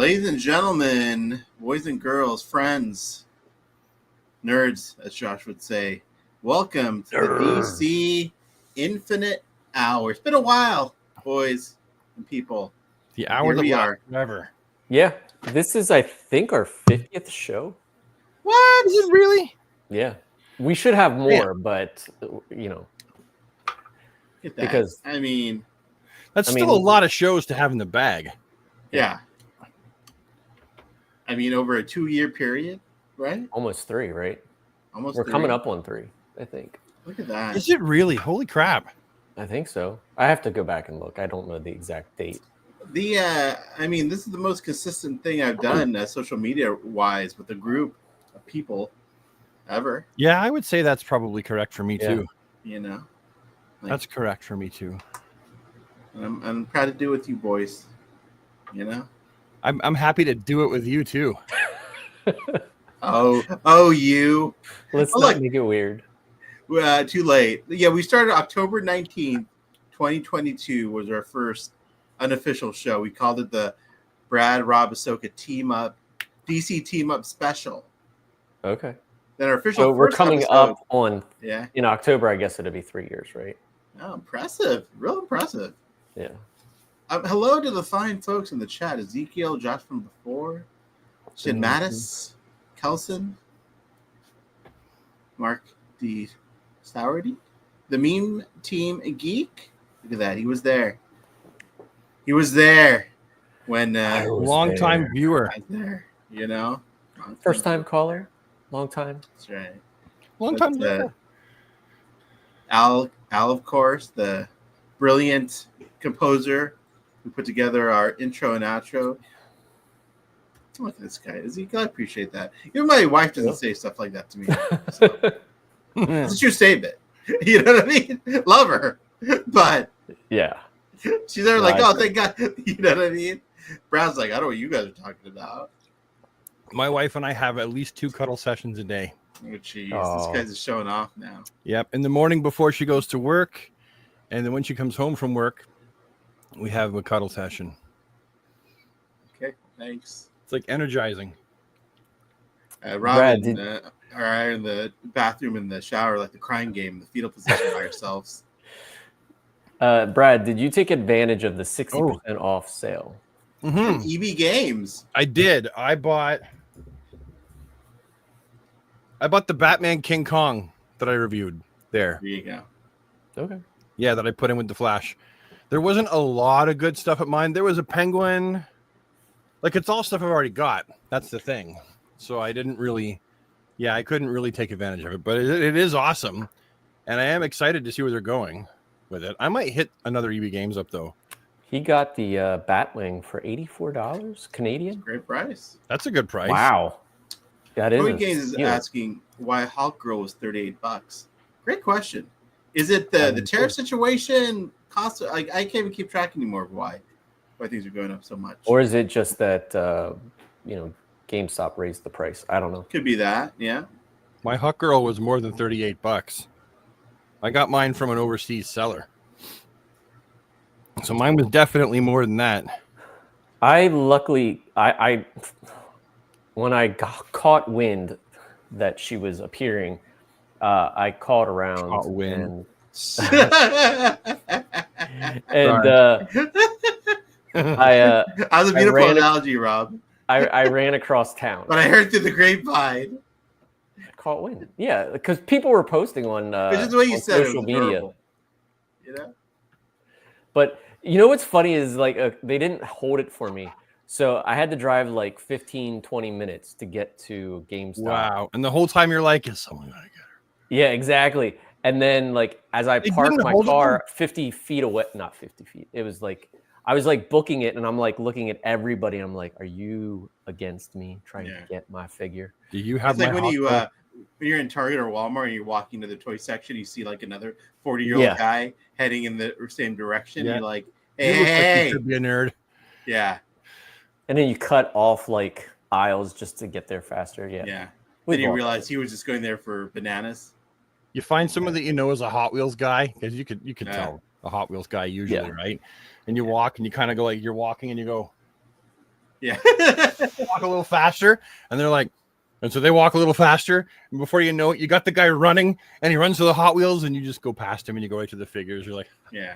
Ladies and gentlemen, boys and girls, friends, nerds, as Josh would say, welcome to the DC Infinite Hour. It's been a while, boys and people. The hour that lasts forever. Yeah, this is, I think, our 50th show. What? Is it really? Yeah. We should have more, but, you know. Get that. Because, I mean... That's still a lot of shows to have in the bag. Yeah. I mean, over a 2-year period, right? Almost 3, right? Almost We're 3. coming up on 3, I think. Look at that. Is it really? Holy crap. I think so. I have to go back and look. I don't know the exact date. I mean, this is the most consistent thing I've done social media-wise with a group of people ever. Yeah, I would say that's probably correct for me, too. You know? That's correct for me, too. I'm proud to do it with you boys. You know? I'm happy to do it with you, too. You. Let's not make it weird. Too late. Yeah, we started October 19th, 2022 was our first unofficial show. We called it the Brad, Rob, Ahsoka Team Up, DC Team Up Special. Okay. Then our official So we're coming up on, in October, I guess it'll be 3 years, right? Oh, impressive. Real impressive. Yeah. Hello to the fine folks in the chat. Ezekiel, Josh from before, Shin Mattis, Kelson, Mark D. Sourdy, the Meme Team Geek. Look at that. He was there. He was there when long-time viewer. There, you know. First-time caller. Long time. That's right. Long-time viewer. Al, of course, the brilliant composer who put together our intro and outro. Look at this guy. Ezekiel, I appreciate that. Even my wife doesn't say stuff like that to me. So. It's a true statement. You know what I mean? Love her. But yeah. She's there like, oh, thank God. You know what I mean? Brad's like, I don't know what you guys are talking about. My wife and I have at least 2 cuddle sessions a day. Oh, jeez. This guy's just showing off now. Yep. In the morning before she goes to work. And then when she comes home from work, we have a cuddle session. Okay. Thanks. It's like energizing. Robin are in the bathroom in the shower, like the crying game, the fetal position by yourselves. Brad, did you take advantage of the 60% off sale? Mm-hmm. EB Games. I did. I bought the Batman King Kong that I reviewed there. There you go. Okay. Yeah, that I put in with the Flash. There wasn't a lot of good stuff at mine. There was a penguin. Like, it's all stuff I've already got. That's the thing. So I didn't really... Yeah, I couldn't really take advantage of it. But it is awesome. And I am excited to see where they're going with it. I might hit another EB Games up, though. He got the Batwing for $84 Canadian. Great price. That's a good price. Wow. That is. EB Games is asking why Hawk Girl was $38. Great question. Is it the tariff situation? Cost? Like, I can't even keep track anymore of why things are going up so much. Or is it just that GameStop raised the price? I don't know. Could be that. Yeah. My Hawk Girl was more than $38. I got mine from an overseas seller. So mine was definitely more than that. I luckily, when I caught wind that she was appearing, I called around. Caught wind. And that was a beautiful analogy, Rob. I ran across town. But I heard through the grapevine. Caught wind. Yeah, because people were posting on, just the way you said social media. You know? But you know what's funny is like they didn't hold it for me. So I had to drive like 15, 20 minutes to get to GameStop. Wow. And the whole time you're like, is someone going to get her? Yeah, exactly. And then like as I parked my car 50 feet away, not 50 feet. It was like, I was like booking it and I'm like looking at everybody. I'm like, are you against me trying to get my figure? Do you have it's like when you're in Target or Walmart and you're walking to the toy section, you see like another 40-year-old guy heading in the same direction. Yeah. You're like, hey, you should be a nerd. Yeah. And then you cut off like aisles just to get there faster. Yeah. Yeah. Then you realize he was just going there for bananas. You find someone that you know is a Hot Wheels guy, because you could tell a Hot Wheels guy usually, right? And you walk and you kind of go like you're walking and you go, Yeah. Walk a little faster, and they're like, and so they walk a little faster, and before you know it, you got the guy running, and he runs to the Hot Wheels, and you just go past him, and you go right to the figures. You're like, Yeah.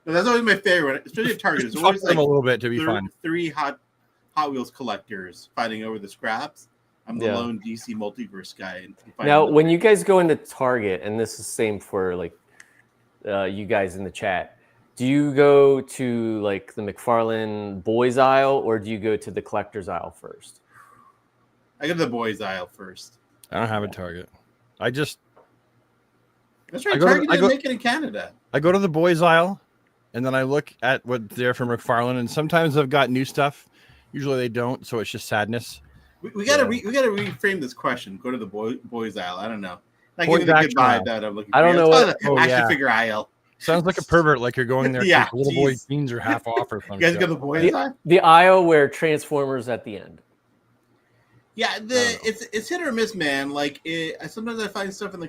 But that's always my favorite, especially at Target. There's fuck always them like a little bit to be fun. three Hot Wheels collectors fighting over the scraps. I'm the lone DC multiverse guy. Now, when you guys go into Target, and this is same for like you guys in the chat, do you go to like the McFarlane boys aisle, or do you go to the collector's aisle first? I go to the boys aisle first. I don't have a Target. That's right. Target didn't make it in Canada. I go to the boys aisle, and then I look at what's there from McFarlane, and sometimes I've got new stuff. Usually they don't, so it's just sadness. We gotta reframe this question. Go to the boys aisle. I don't know. Not giving the good vibe that I'm looking for. I don't know what action figure aisle. Sounds like a pervert, like you're going there. Yeah, little boy jeans are half off or something. You guys go to the boys aisle? The aisle where Transformers at the end. Yeah, it's hit or miss, man. Like sometimes I find stuff in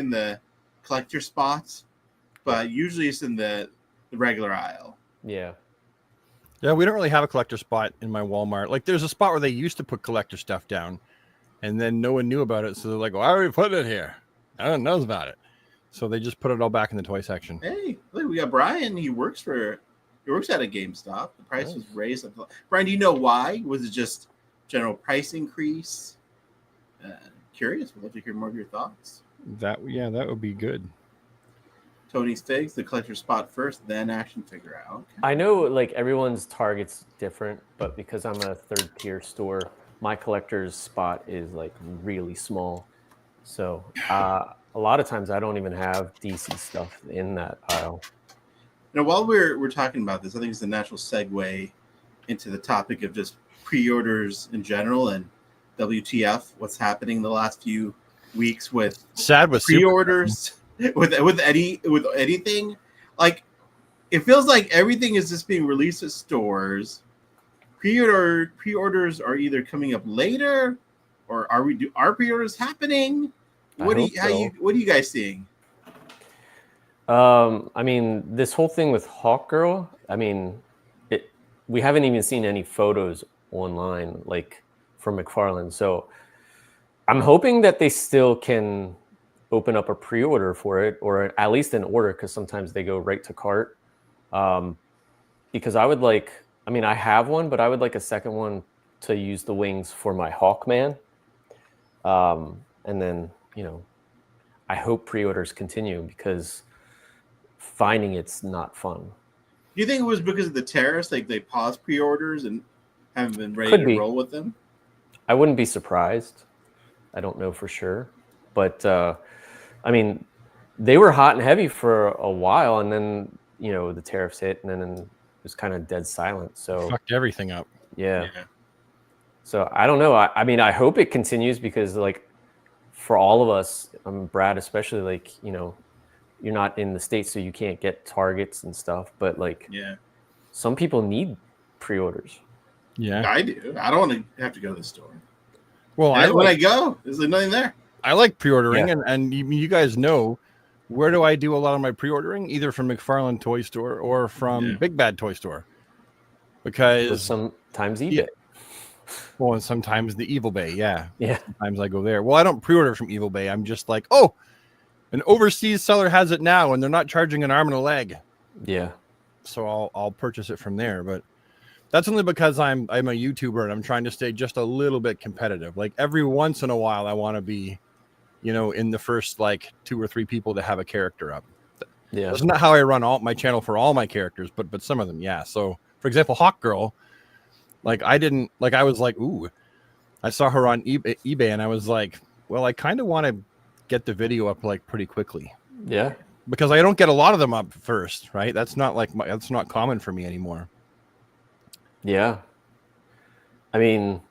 the collector spots, but usually it's in the regular aisle. Yeah. Yeah, we don't really have a collector spot in my Walmart. Like, there's a spot where they used to put collector stuff down, and then no one knew about it, so they're like, "Why are we putting it here? No one knows about it." So they just put it all back in the toy section. Hey, look, we got Brian. He works at a GameStop. The price was raised. Brian, do you know why? Was it just general price increase? Curious. We'd love to hear more of your thoughts. That would be good. Tony's Figs, the collector spot first, then action figure out. Okay. I know like everyone's target's different, but because I'm a third tier store, my collector's spot is like really small. So a lot of times I don't even have DC stuff in that aisle. Now, while we're talking about this, I think it's a natural segue into the topic of just pre-orders in general and WTF, what's happening the last few weeks with pre-orders. With anything, like it feels like everything is just being released at stores. Pre-orders are either coming up later, or are pre-orders happening? What are you guys seeing? I mean, this whole thing with Hawkgirl. I mean, we haven't even seen any photos online like from McFarlane. So I'm hoping that they still can open up a pre-order for it, or at least an order, because sometimes they go right to cart. Because I would like, I mean, I have one, but I would like a second one to use the wings for my Hawkman. And then, I hope pre-orders continue, because finding it's not fun. Do you think it was because of the tariffs? Like they paused pre-orders and haven't been ready to roll with them? I wouldn't be surprised. I don't know for sure. But, I mean, they were hot and heavy for a while, and then, the tariffs hit, and then it was kind of dead silent. So fucked everything up. Yeah. So I don't know. I mean, I hope it continues, because, like, for all of us, Brad especially, like, you're not in the States, so you can't get Targets and stuff. But, like, some people need pre-orders. Yeah, I do. I don't want to have to go to the store. Well, when I go, there's nothing there. I like pre-ordering, and you guys know, where do I do a lot of my pre-ordering? Either from McFarlane Toy Store or from Big Bad Toy Store. Because sometimes eBay. Well, and sometimes the Evil Bay, Yeah. Sometimes I go there. Well, I don't pre-order from Evil Bay. I'm just like, oh, an overseas seller has it now, and they're not charging an arm and a leg. Yeah. So I'll purchase it from there. But that's only because I'm a YouTuber, and I'm trying to stay just a little bit competitive. Like every once in a while, I want to be, in the first like 2 or 3 people to have a character up. Yeah. That's not how I run my channel for all my characters, but some of them, yeah. So for example, Hawkgirl, like I was like, ooh, I saw her on eBay, and I was like, well, I kind of want to get the video up like pretty quickly. Yeah. Because I don't get a lot of them up first, right? That's not that's not common for me anymore. Yeah. I mean,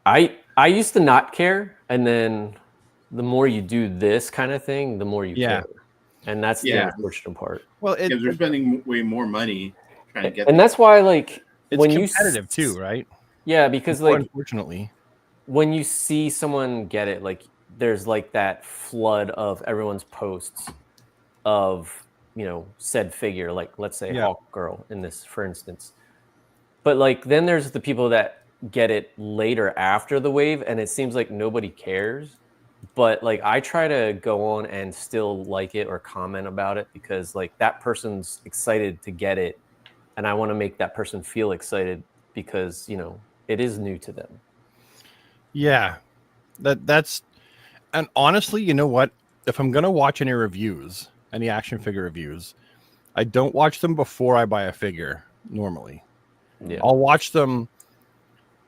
I used to not care, and then the more you do this kind of thing, the more you care. And that's the unfortunate part. Well, they're spending way more money trying to get and that's why, like, it's when competitive too, right? Yeah, because like, unfortunately, when you see someone get it, like, there's like that flood of everyone's posts of, said figure, like let's say Hawkgirl in this, for instance. But like then there's the people that get it later after the wave, and it seems like nobody cares. But like I try to go on and still like it or comment about it because like that person's excited to get it, and I want to make that person feel excited because it is new to them. Yeah, that's and honestly, you know what? If I'm gonna watch any reviews, any action figure reviews, I don't watch them before I buy a figure normally. Yeah. I'll watch them,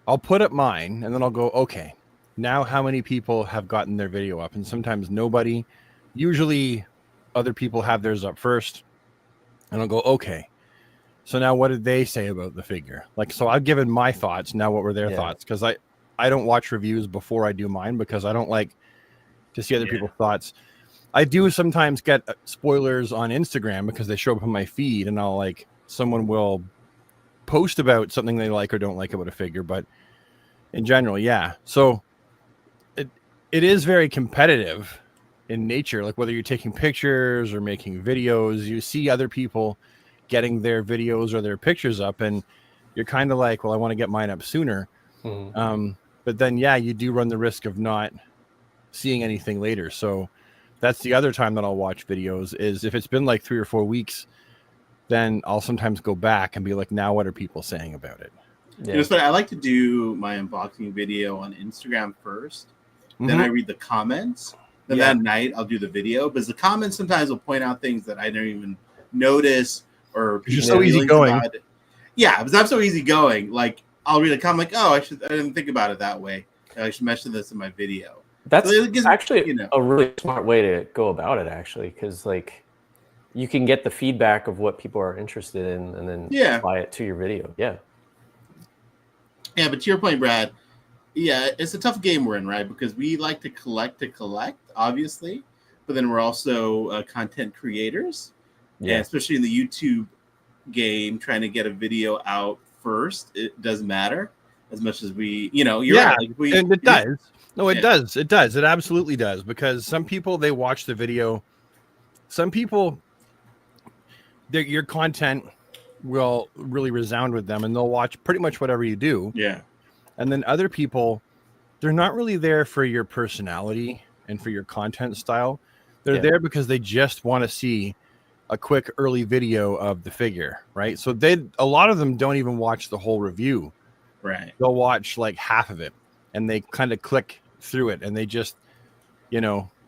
I'll put up mine, and then I'll go, okay, now how many people have gotten their video up? And sometimes nobody. Usually other people have theirs up first. And I'll go, okay. So now what did they say about the figure? Like, so I've given my thoughts. Now what were their thoughts? Because I don't watch reviews before I do mine because I don't like to see other people's thoughts. I do sometimes get spoilers on Instagram because they show up on my feed, and I'll like someone will post about something they like or don't like about a figure. But in general, yeah. So it is very competitive in nature. Like whether you're taking pictures or making videos, you see other people getting their videos or their pictures up, and you're kind of like, well, I want to get mine up sooner. Mm-hmm. But then, yeah, you do run the risk of not seeing anything later. So that's the other time that I'll watch videos is if it's been like 3 or 4 weeks, then I'll sometimes go back and be like, now what are people saying about it? Yeah. So I like to do my unboxing video on Instagram first. Then I read the comments. Then that night I'll do the video. Because the comments sometimes will point out things that I don't even notice or you're so easygoing. Yeah, because I'm so easygoing. Like I'll read a comment like, oh, I didn't think about it that way. I should mention this in my video. That's actually a really smart way to go about it, actually, because like you can get the feedback of what people are interested in and then apply it to your video. Yeah. Yeah, but to your point, Brad, yeah, it's a tough game we're in, right? Because we like to collect, obviously, but then we're also content creators. Yeah, and especially in the YouTube game, trying to get a video out first, it doesn't matter as much as we, you're right. Like and it does. No, it does. It does. It absolutely does. Because some people, they watch the video. Some people, your content will really resound with them and they'll watch pretty much whatever you do. Yeah. And then other people, they're not really there for your personality and for your content style. They're there because they just want to see a quick early video of the figure, right? So a lot of them don't even watch the whole review. Right. They'll watch like half of it and they kind of click through it and they just,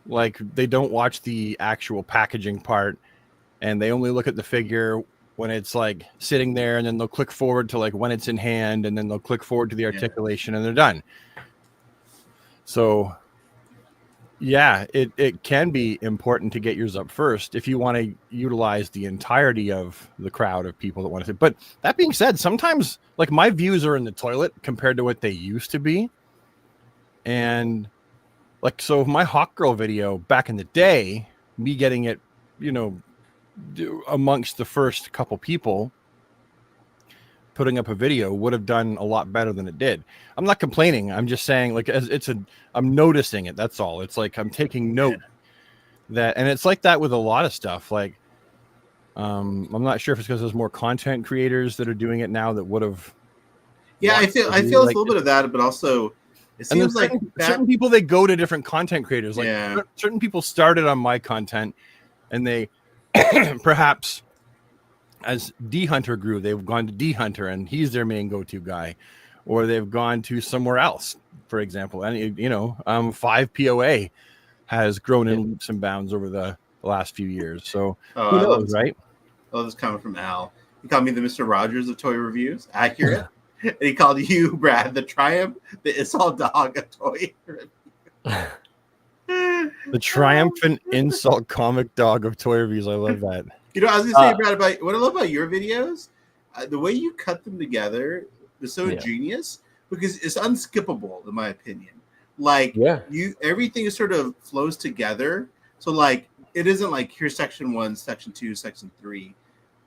like they don't watch the actual packaging part and they only look at the figure when it's like sitting there, and then they'll click forward to like when it's in hand, and then they'll click forward to the articulation and they're done. So yeah, it can be important to get yours up first if you want to utilize the entirety of the crowd of people that want to see. But that being said, sometimes like my views are in the toilet compared to what they used to be. And like, so my Hawk Girl video back in the day, me getting it, amongst the first couple people putting up a video would have done a lot better than it did. I'm not complaining. I'm just saying like I'm noticing it. That's all. It's like I'm taking note that, and it's like that with a lot of stuff. Like, I'm not sure if it's because there's more content creators that are doing it now that would have. Yeah, I feel like a little bit of that, but also it seems like certain people, they go to different content creators. Like certain people started on my content and they perhaps as D Hunter grew, they've gone to D Hunter and he's their main go-to guy, or they've gone to somewhere else, for example. And 5 POA has grown in leaps and bounds over the last few years. So who knows, right? I love this comment from Al. He called me the Mr. Rogers of toy reviews. Accurate. And he called you, Brad, the Triumph, the Insult Dog of toy reviews. The triumphant insult comic dog of toy reviews. I love that. I was gonna say, Brad, what I love about your videos, the way you cut them together is so ingenious because it's unskippable, in my opinion. Like, everything is sort of flows together. So, like, it isn't like here's section 1, section 2, section 3.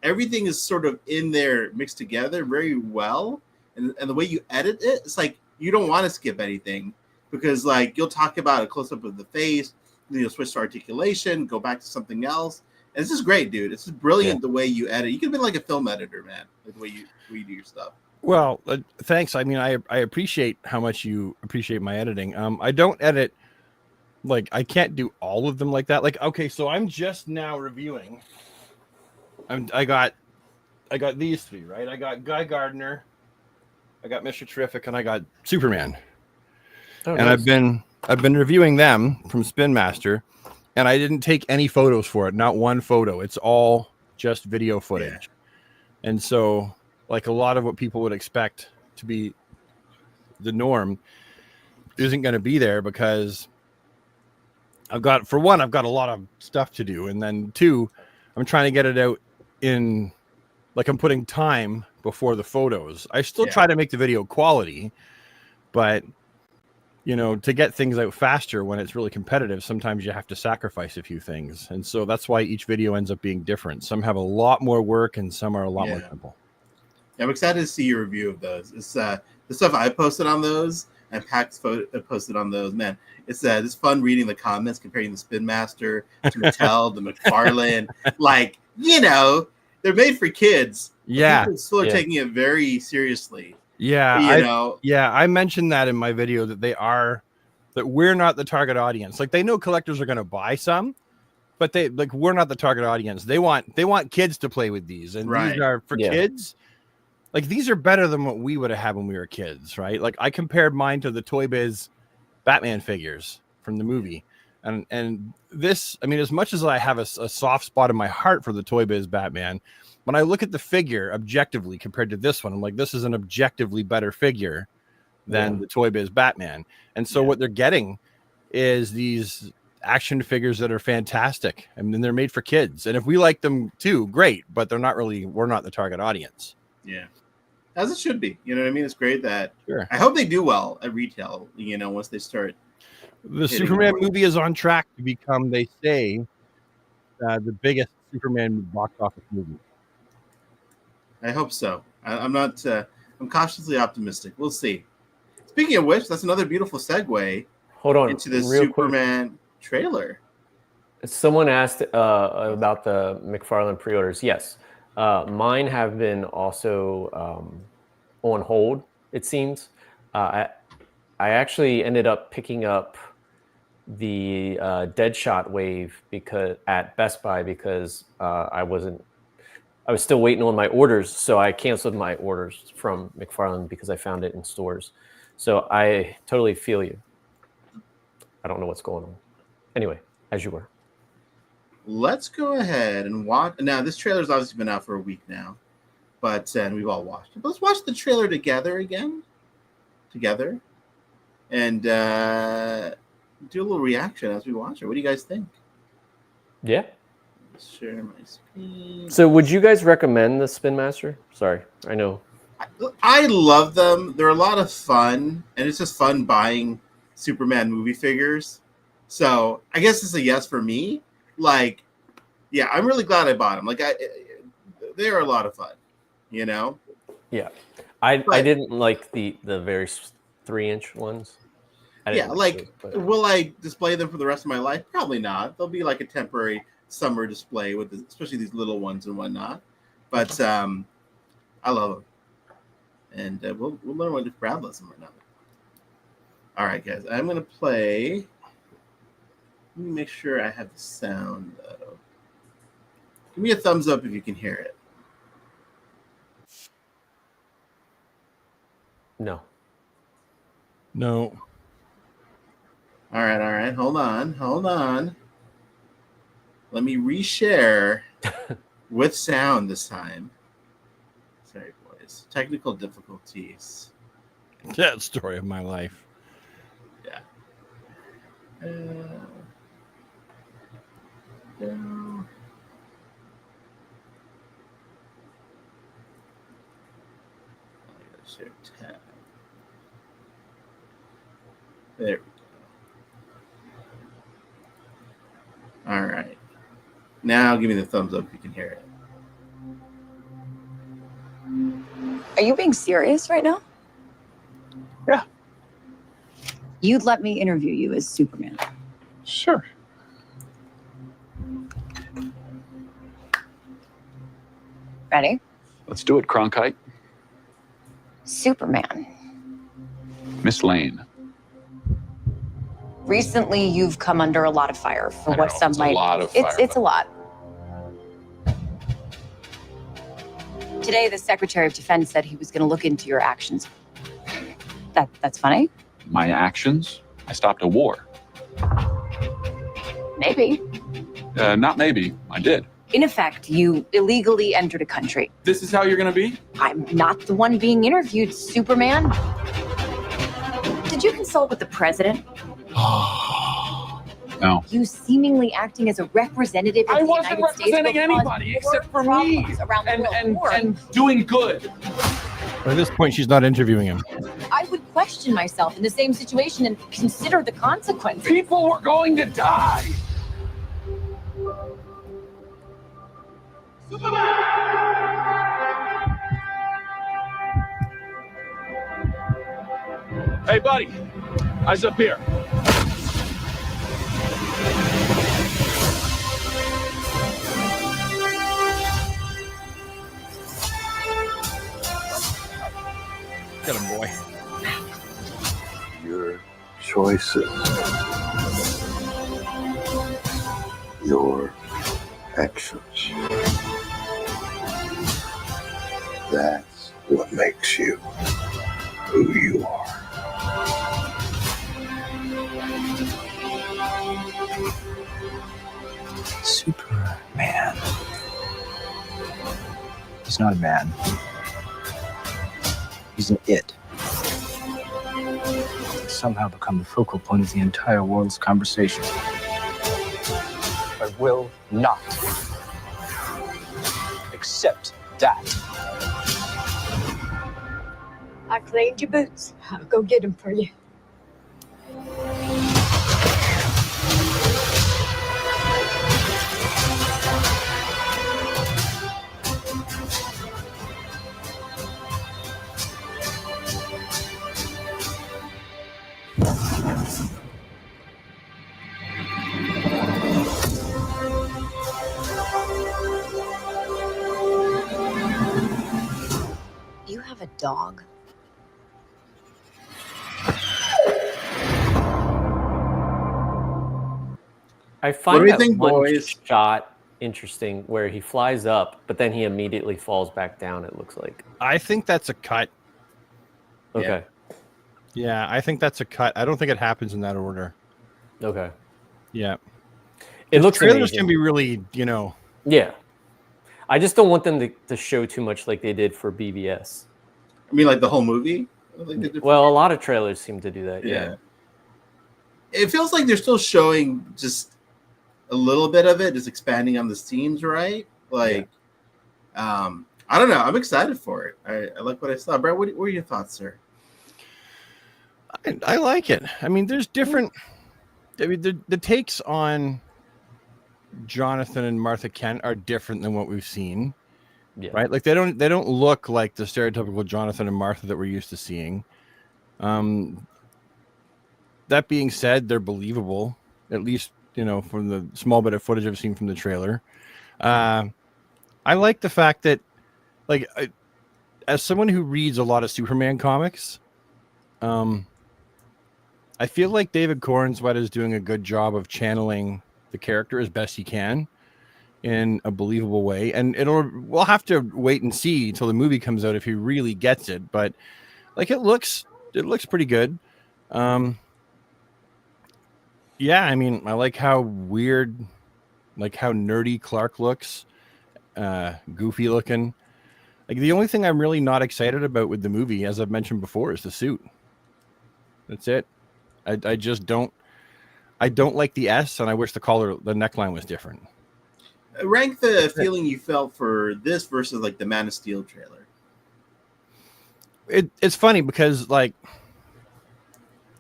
Everything is sort of in there, mixed together very well. And the way you edit it, it's like you don't want to skip anything because, like, you'll talk about a close up of the face, then you'll switch to articulation, go back to something else. And it's just great, dude. It's just brilliant the way you edit. You could have been like a film editor, man, like the way you do your stuff. Well, thanks. I mean, I appreciate how much you appreciate my editing. I don't edit, like, I can't do all of them like that. Like, okay, so I'm just now reviewing. I got these three, right? I got Guy Gardner, I got Mr. Terrific, and I got Superman. Oh, And nice. I've been reviewing them from Spin Master, and I didn't take any photos for it, not one photo. It's all just video footage. And so, like, a lot of what people would expect to be the norm isn't going to be there, because I've got a lot of stuff to do, and then two, I'm trying to get it out in, like, I'm putting time before the photos. I still try to make the video quality, but you know, to get things out faster when it's really competitive, sometimes you have to sacrifice a few things. And so that's why each video ends up being different. Some have a lot more work and some are a lot more simple. Yeah, I'm excited to see your review of those. It's the stuff I posted on those and Pax posted on those. Man, it's fun reading the comments, comparing the Spin Master to Mattel, the McFarlane. Like, you know, they're made for kids. Yeah. People still are taking it very seriously. Yeah. You know. I mentioned that in my video that we're not the target audience. Like, they know collectors are going to buy some, but we're not the target audience. They want kids to play with these, and these are for kids. Like, these are better than what we would have had when we were kids, right? Like, I compared mine to the Toy Biz Batman figures from the movie. And this, I mean, as much as I have a soft spot in my heart for the Toy Biz Batman, when I look at the figure objectively compared to this one, I'm like, this is an objectively better figure than the Toy Biz Batman. And so what they're getting is these action figures that are fantastic. I mean, they're made for kids. And if we like them too, great, but we're not the target audience. Yeah. As it should be. You know what I mean? It's great that I hope they do well at retail, you know, once they start. The Superman movie is on track to become, they say, the biggest Superman box office movie. I hope so. I'm cautiously optimistic. We'll see. Speaking of which, that's another beautiful segue. Hold on, into the Superman trailer. Someone asked about the McFarlane pre-orders. Yes, mine have been also on hold. It seems. I actually ended up picking up the Deadshot wave at Best Buy because I was still waiting on my orders, so I canceled my orders from McFarlane because I found it in stores. So I totally feel you. I don't know what's going on. Anyway, as you were. Let's go ahead and watch. Now, this trailer's obviously been out for a week now, and we've all watched it. But let's watch the trailer together, and do a little reaction as we watch it. What do you guys think? Yeah. Share my screen. So would you guys recommend the Spin Master? Sorry, I know. I love them. They're a lot of fun, and it's just fun buying Superman movie figures. So I guess it's a yes for me. Like, yeah, I'm really glad I bought them. Like, they are a lot of fun, you know? Yeah. I didn't like the very 3-inch ones. Will I display them for the rest of my life? Probably not. They'll be like a temporary summer display with especially these little ones and whatnot. But I love them, and we'll learn what if Brad loves them or not. All right, guys, I'm gonna play. Let me make sure I have the sound though. Give me a thumbs up if you can hear it. No. All right. Hold on. Let me reshare with sound this time. Sorry, boys. Technical difficulties. Yeah, story of my life. Yeah. Share tab. There we go. All right. Now give me the thumbs up if you can hear it. Are you being serious right now? Yeah. You'd let me interview you as Superman. Sure. Ready? Let's do it, Cronkite. Superman. Miss Lane. Recently, you've come under a lot of fire for I what know, some it's might. a lot of fire, It's a but- lot. Today, the Secretary of Defense said he was going to look into your actions. That's funny. My actions? I stopped a war. Maybe. Not maybe. I did. In effect, you illegally entered a country. This is how you're gonna be? I'm not the one being interviewed, Superman. Did you consult with the president? No. You seemingly acting as a representative of I the wasn't United States representing will cause anybody more except for me. problems around the world. And doing good. But at this point, she's not interviewing him. I would question myself in the same situation and consider the consequences. People were going to die. Hey, buddy. Eyes up here. Get him, boy. Your choices, your actions. That's what makes you who you are. Superman. He's not a man. He's an it. He's somehow become the focal point of the entire world's conversation. I will not accept that. I cleaned your boots. I'll go get them for you. You have a dog? I find What do you that think, one boys? shot interesting where he flies up, but then he immediately falls back down, it looks like. I think that's a cut. Okay. Yeah, I think that's a cut. I don't think it happens in that order. Okay. Yeah. It looks Trailers amazing. can be really, you know. Yeah. I just don't want them to show too much like they did for BBS. I mean, like the whole movie? Like they did for- Well, a lot of trailers seem to do that. yeah. It feels like they're still showing just a little bit of it, just expanding on the scenes, right? Like, I don't know. I'm excited for it. I like what I saw. Brad, what are your thoughts, sir? I like it. I mean, there's different. I mean, the takes on Jonathan and Martha Kent are different than what we've seen, Yeah. right? Like they don't look like the stereotypical Jonathan and Martha that we're used to seeing. That being said, they're believable, at least from the small bit of footage I've seen from the trailer. I like the fact that, like, as someone who reads a lot of Superman comics, I feel like David Corenswet is doing a good job of channeling the character as best he can in a believable way. And we'll have to wait and see until the movie comes out if he really gets it. But like it looks pretty good. Yeah, I mean, I like how weird, like how nerdy Clark looks, goofy looking. Like the only thing I'm really not excited about with the movie, as I've mentioned before, is the suit. That's it. I just don't. I don't like the S, and I wish the neckline was different. Rank the feeling you felt for this versus like the Man of Steel trailer. It's funny because like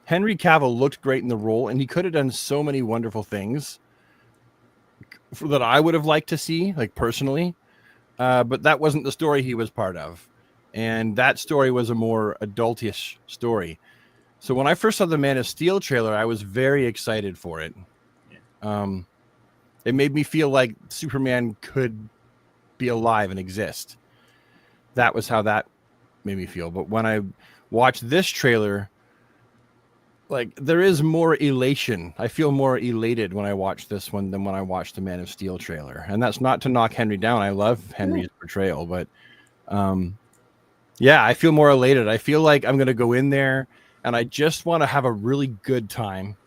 Henry Cavill looked great in the role, and he could have done so many wonderful things that I would have liked to see, like personally. But that wasn't the story he was part of, and that story was a more adultish story. So when I first saw the Man of Steel trailer, I was very excited for it. It made me feel like Superman could be alive and exist. That was how that made me feel. But when I watched this trailer, like there is more elation. I feel more elated when I watch this one than when I watched the Man of Steel trailer. And that's not to knock Henry down. I love Henry's portrayal, but yeah, I feel more elated. I feel like I'm going to go in there and I just want to have a really good time.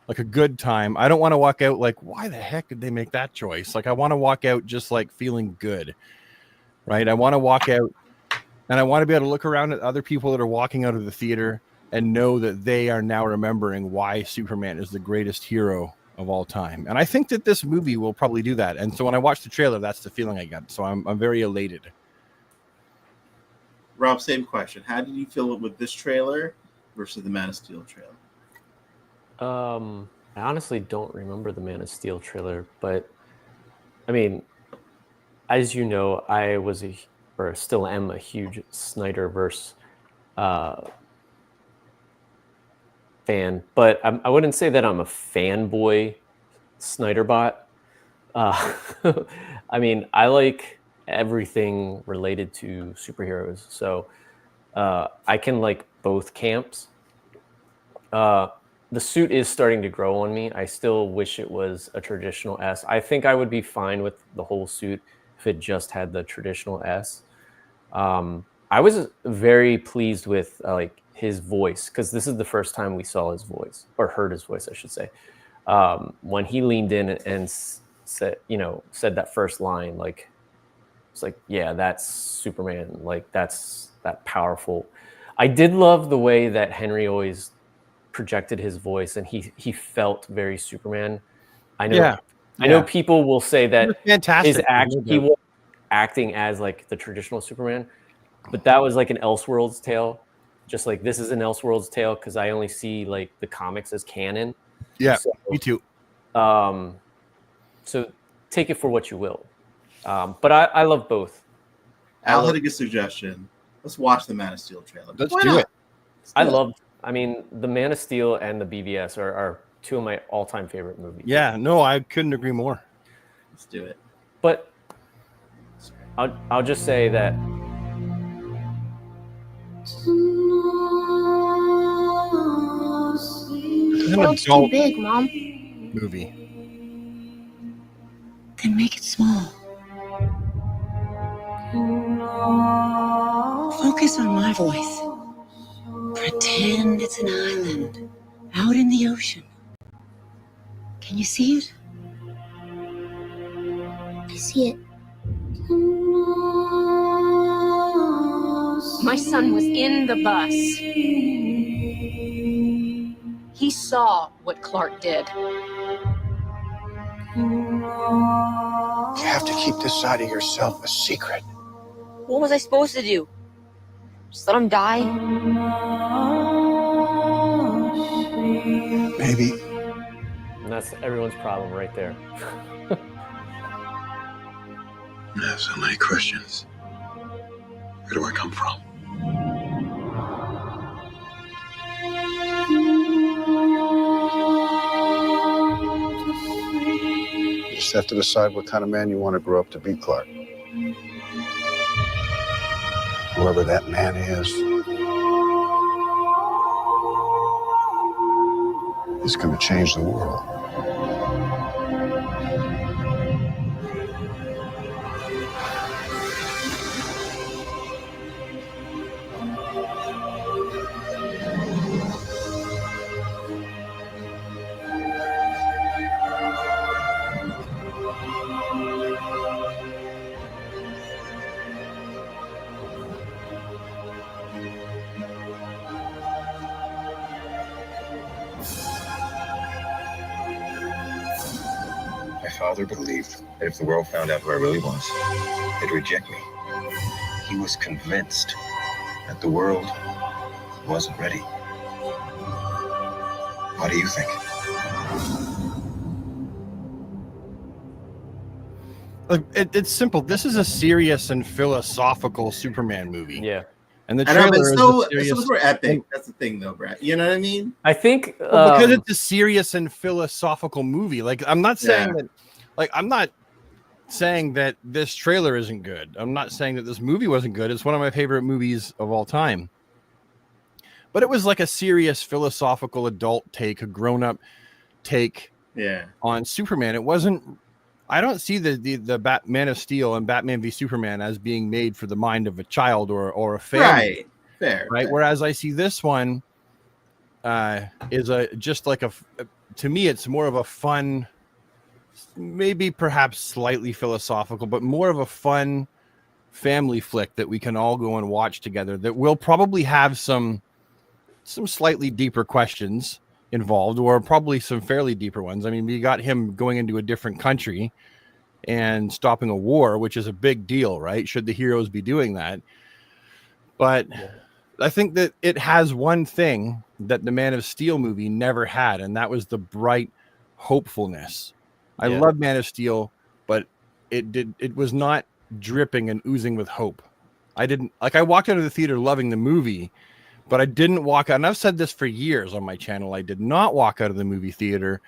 Like a good time. I don't want to walk out like, why the heck did they make that choice? Like I want to walk out just like feeling good, right? I want to walk out and I want to be able to look around at other people that are walking out of the theater and know that they are now remembering why Superman is the greatest hero of all time. And I think that this movie will probably do that. And so when I watched the trailer, that's the feeling I got. So I'm very elated. Rob, same question. How did you feel with this trailer versus the Man of Steel trailer? I honestly don't remember the Man of Steel trailer, but I mean, as you know, I was or still am a huge Snyderverse fan, but I wouldn't say that I'm a fanboy Snyderbot. I mean, I like everything related to superheroes, so I can like both camps. The suit is starting to grow on me. I still wish it was a traditional S. I think I would be fine with the whole suit if it just had the traditional S. I was very pleased with like his voice, because this is the first time we saw his voice, or heard his voice, I should say. When he leaned in and said that first line, like it's like, yeah, that's Superman. Like that's that powerful. I did love the way that Henry always projected his voice, and he felt very Superman. I know people will say that fantastic. He was acting as like the traditional Superman, but that was like an Elseworlds tale. Just like this is an Elseworlds tale, because I only see like the comics as canon. Yeah, so, me too. So take it for what you will. But I love both. Al had a good suggestion. Let's watch the Man of Steel trailer. Let's do it. I mean, the Man of Steel and the BVS are two of my all-time favorite movies. Yeah, no, I couldn't agree more. Let's do it. But I'll just say that World's too big, Mom. Movie. Then make it small. Focus on my voice. Pretend it's an island out in the ocean. Can you see it? I see it. My son was in the bus. He saw what Clark did. You have to keep this side of yourself a secret. What was I supposed to do? Just let him die? Maybe. And that's everyone's problem right there. I have so many questions. Where do I come from? You just have to decide what kind of man you want to grow up to be, Clark. Whoever that man is going to change the world. My father believed that if the world found out who I really was, they'd reject me. He was convinced that the world wasn't ready. What do you think? It's simple. This is a serious and philosophical Superman movie. Yeah. And the I know, trailer but is so more epic. That's the thing, though, Brad. You know what I mean? I think well, because it's a serious and philosophical movie. Like I'm not saying that. Like I'm not saying that this trailer isn't good. I'm not saying that this movie wasn't good. It's one of my favorite movies of all time. But it was like a serious philosophical adult take, a grown-up take on Superman. It wasn't. I don't see the Batman of Steel and Batman v Superman as being made for the mind of a child or a family. Right. Fair. Whereas I see this one is to me, it's more of a fun, maybe perhaps slightly philosophical, but more of a fun family flick that we can all go and watch together, that will probably have some slightly deeper questions involved, or probably some fairly deeper ones. I mean, we got him going into a different country and stopping a war, which is a big deal, right? Should the heroes be doing that? But I think that it has one thing that the Man of Steel movie never had, and that was the bright hopefulness. I love Man of Steel, but it was not dripping and oozing with hope. I walked out of the theater loving the movie, but I didn't walk out, and I've said this for years on my channel, I did not walk out of the movie theater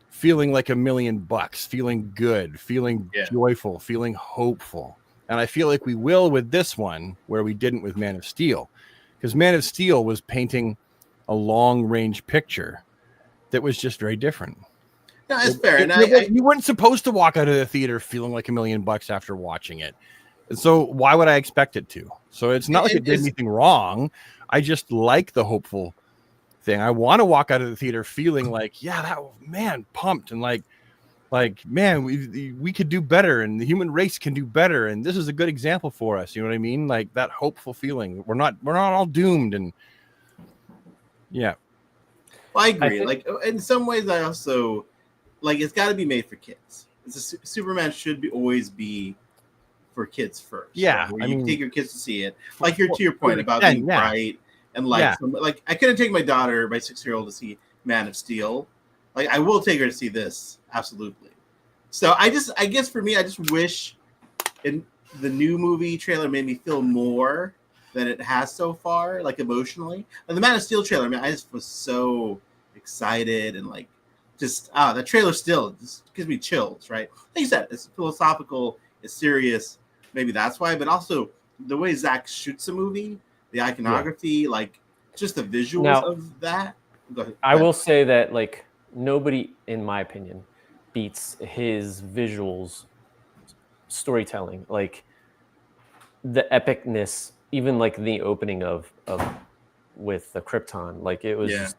feeling like $1,000,000, feeling good, feeling joyful, feeling hopeful. And I feel like we will with this one, where we didn't with Man of Steel, because Man of Steel was painting a long-range picture that was just very different. No, that's fair. You weren't supposed to walk out of the theater feeling like $1,000,000 after watching it. And so why would I expect it to? So it's not like it did anything wrong. I just like the hopeful thing. I want to walk out of the theater feeling like, pumped, and like, man, we could do better, and the human race can do better, and this is a good example for us. You know what I mean? Like that hopeful feeling. We're not all doomed, and yeah. Well, I agree. Like in some ways, I also it's got to be made for kids. Superman should always be for kids first. Yeah, where you take your kids to see it. Like to your point about being bright and I couldn't take my 6-year-old, to see Man of Steel. Like I will take her to see this, absolutely. So I guess for me, I just wish in the new movie trailer made me feel more than it has so far, like emotionally. And the Man of Steel trailer, I just was so excited, and the trailer still just gives me chills, right? Like you said, it's philosophical, it's serious. Maybe that's why, but also the way Zach shoots a movie, the iconography, just the visuals of that. Go ahead. I will say that nobody, in my opinion, beats his visuals, storytelling, the epicness, even the opening of with the Krypton, it was just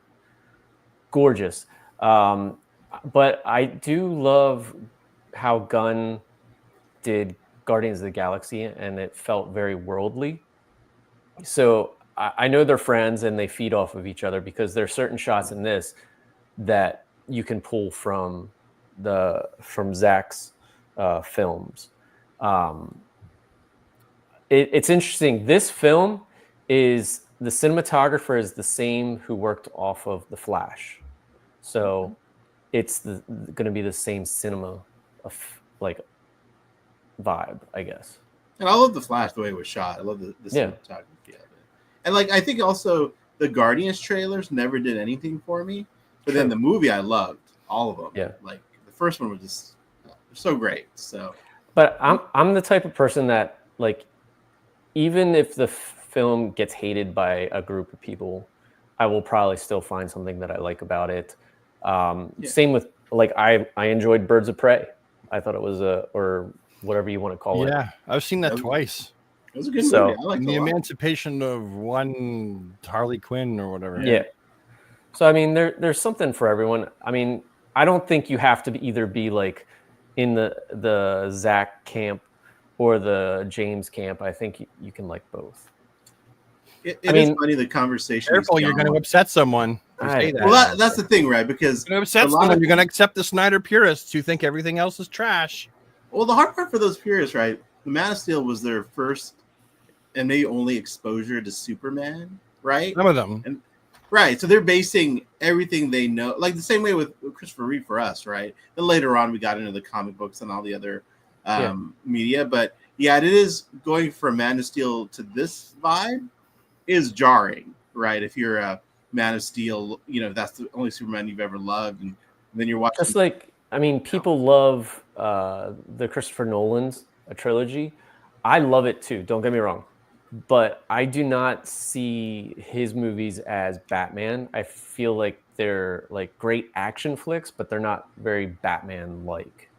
gorgeous. But I do love how Gunn did Guardians of the Galaxy, and it felt very worldly. So I know they're friends and they feed off of each other, because there are certain shots in this that you can pull from Zach's films. It's interesting. This film is, the cinematographer is the same who worked off of The Flash. So it's going to be the same cinema of vibe, I guess. And I love The Flash, the way it was shot. I love the cinematography of it. And I think also the Guardians trailers never did anything for me, but then the movie I loved all of them. Yeah, the first one was just so great. So, but I'm the type of person that even if the film gets hated by a group of people, I will probably still find something that I like about it. Same with I enjoyed Birds of Prey. I thought it was or whatever you want to call it. Yeah, I've seen that twice. It was a good movie. I liked the emancipation of one Harley Quinn or whatever. Yeah. So I mean, there's something for everyone. I mean, I don't think you have to either be in the Zach camp or the James camp. I think you can like both. It is funny, the conversation. Careful, you're going to upset someone. Well, that's the thing, right? Because you're going to upset someone. You're going to accept the Snyder purists who think everything else is trash. Well, the hard part for those purists, right? The Man of Steel was their first and maybe only exposure to Superman, right? Some of them. Right. So they're basing everything they know, the same way with Christopher Reeve for us, right? Then later on, we got into the comic books and all the other media. But it is going from Man of Steel to this vibe is jarring, right? If you're a Man of Steel, if that's the only Superman you've ever loved, and then you're watching. Just people love the Christopher Nolan's trilogy. I love it too. Don't get me wrong, but I do not see his movies as Batman. I feel like they're like great action flicks, but they're not very Batman-like.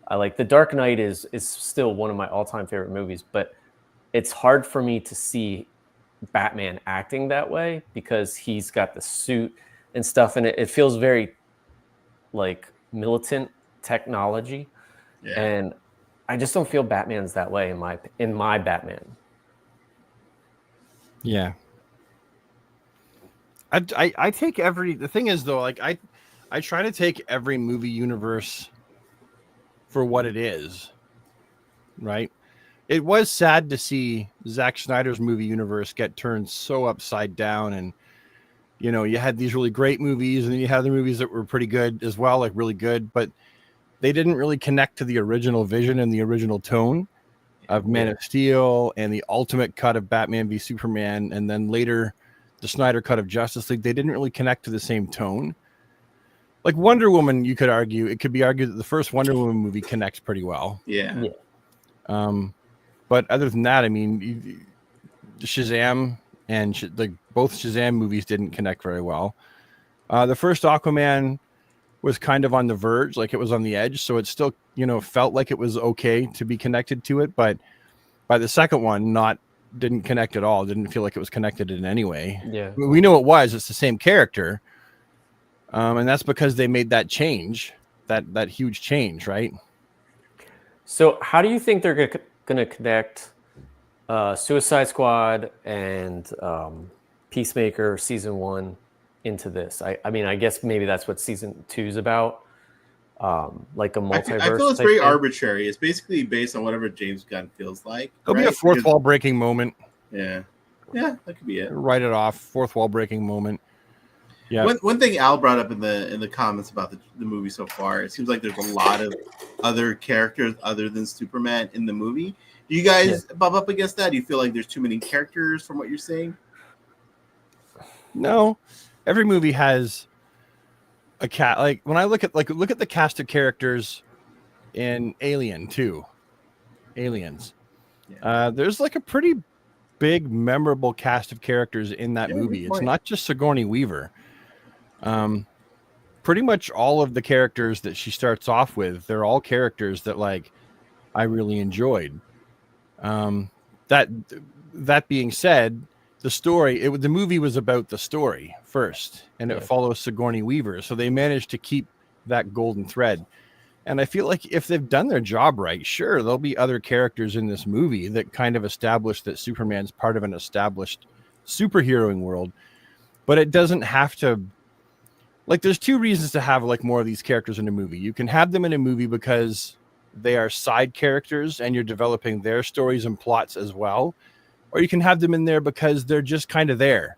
I like The Dark Knight is still one of my all-time favorite movies, but it's hard for me to see Batman acting that way because he's got the suit and stuff, and it feels very like militant technology, and I just don't feel Batman's that way in my Batman. Yeah. I take the thing is though, like I try to take every movie universe for what it is, right? It was sad to see Zack Snyder's movie universe get turned so upside down, and you had these really great movies, and then you had the movies that were pretty good as well, like really good, but they didn't really connect to the original vision and the original tone of Man of Steel and the ultimate cut of Batman v Superman, and then later the Snyder cut of Justice League. They didn't really connect to the same tone. Like Wonder Woman, it could be argued that the first Wonder Woman movie connects pretty well. Yeah. But other than that, I mean, Shazam and both Shazam movies didn't connect very well. The first Aquaman was kind of on the verge, like it was on the edge, so it still, felt like it was okay to be connected to it. But by the second one, didn't connect at all. Didn't feel like it was connected in any way. Yeah, we know it was. It's the same character, and that's because they made that change, that huge change, right? So, how do you think they're going to connect Suicide Squad and Peacemaker season 1 into this? I mean, I guess maybe that's what season 2 is about, like a multiverse. I feel it's very arbitrary. It's basically based on whatever James Gunn feels like. There'll be a fourth wall breaking moment. Yeah, that could be it. Write it off. Fourth wall breaking moment. Yeah. One thing Al brought up in the comments about the movie so far, it seems like there's a lot of other characters other than Superman in the movie. Do you guys bump up against that? Do you feel like there's too many characters from what you're saying? No. Every movie has a cat. Like when I look at the cast of characters in Alien 2, Aliens. There's like a pretty big, memorable cast of characters in that movie. It's not just Sigourney Weaver. Pretty much all of the characters that she starts off with, they're all characters that like I really enjoyed. That being said, the movie was about the story first, and it follows Sigourney Weaver, so they managed to keep that golden thread. And I feel like if they've done their job right, sure, there'll be other characters in this movie that kind of establish that Superman's part of an established superheroing world, but it doesn't have to. Like, there's two reasons to have like more of these characters in a movie. You can have them in a movie because they are side characters and you're developing their stories and plots as well, or you can have them in there because they're just kind of there.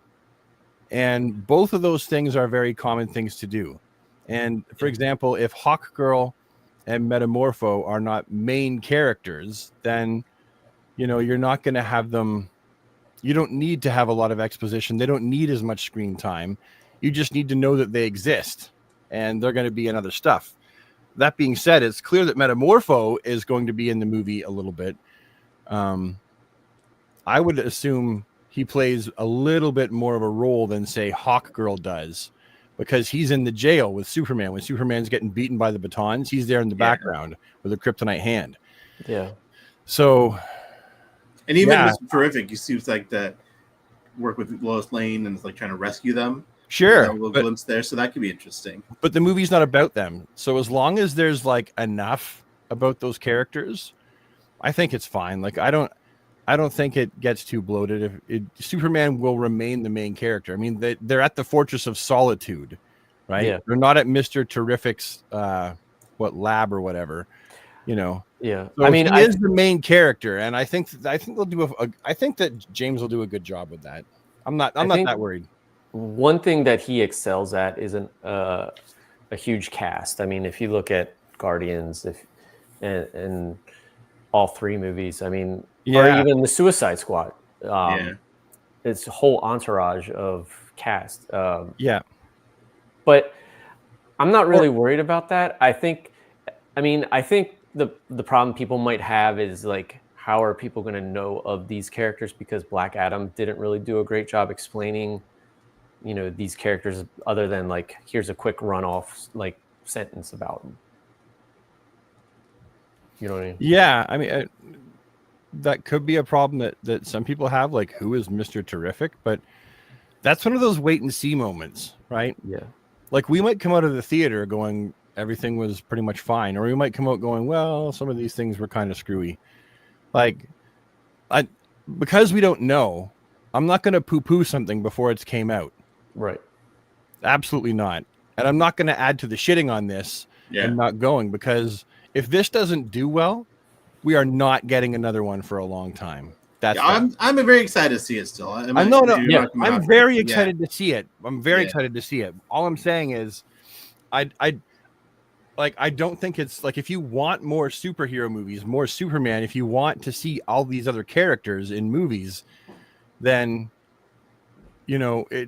And both of those things are very common things to do. And for example, if Hawkgirl and Metamorpho are not main characters, then you're not going to have them. You don't need to have a lot of exposition. They don't need as much screen time. You just need to know that they exist and they're going to be in other stuff. That being said, it's clear that Metamorpho is going to be in the movie a little bit. I would assume he plays a little bit more of a role than, say, Hawkgirl does, because he's in the jail with Superman. When Superman's getting beaten by the batons, he's there in the background with a kryptonite hand. Yeah. So, and even Mr. Terrific, he seems like that work with Lois Lane and is like trying to rescue them. Sure, a little glimpse there, so that could be interesting. But the movie's not about them, so as long as there's like enough about those characters, I think it's fine. Like I don't think it gets too bloated. Superman will remain the main character. I mean, they're at the Fortress of Solitude, right? Yeah. They're not at Mr. Terrific's lab or whatever, Yeah. So I mean, he is the main character, and I think they'll do I think that James will do a good job with that. I'm not that worried. One thing that he excels at is a huge cast. I mean, if you look at Guardians, and all three movies, I mean, or even the Suicide Squad, it's a whole entourage of cast. But I'm not really worried about that. I think the problem people might have is like, how are people going to know of these characters? Because Black Adam didn't really do a great job explaining, these characters other than like, here's a quick runoff like sentence about them. You know what I mean? Yeah, I mean, that could be a problem that some people have, like, who is Mr. Terrific? But that's one of those wait and see moments, right? Yeah. Like, we might come out of the theater going, everything was pretty much fine, or we might come out going, well, some of these things were kind of screwy. Like, because we don't know, I'm not going to poo-poo something before it's came out. Right. Absolutely not. And I'm not going to add to the shitting on this and not going, because if this doesn't do well, we are not getting another one for a long time. That's I'm very excited to see it still. I'm very excited to see it. I'm very excited to see it. All I'm saying is, I don't think it's like, if you want more superhero movies, more Superman, if you want to see all these other characters in movies, then you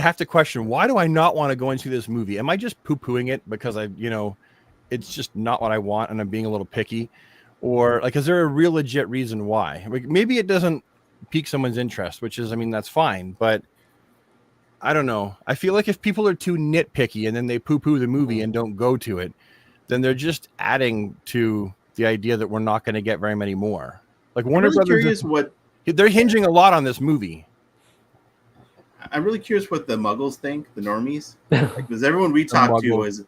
have to question, why do I not want to go and see this movie? Am I just poo-pooing it because it's just not what I want and I'm being a little picky? Or like, is there a real legit reason why? Like, maybe it doesn't pique someone's interest, which is, I mean, that's fine, but I don't know. I feel like if people are too nitpicky and then they poo-poo the movie and don't go to it, then they're just adding to the idea that we're not going to get very many more. Like, Warner Brothers, they're hinging a lot on this movie. I'm really curious what the Muggles think, the normies, because everyone we talk to is,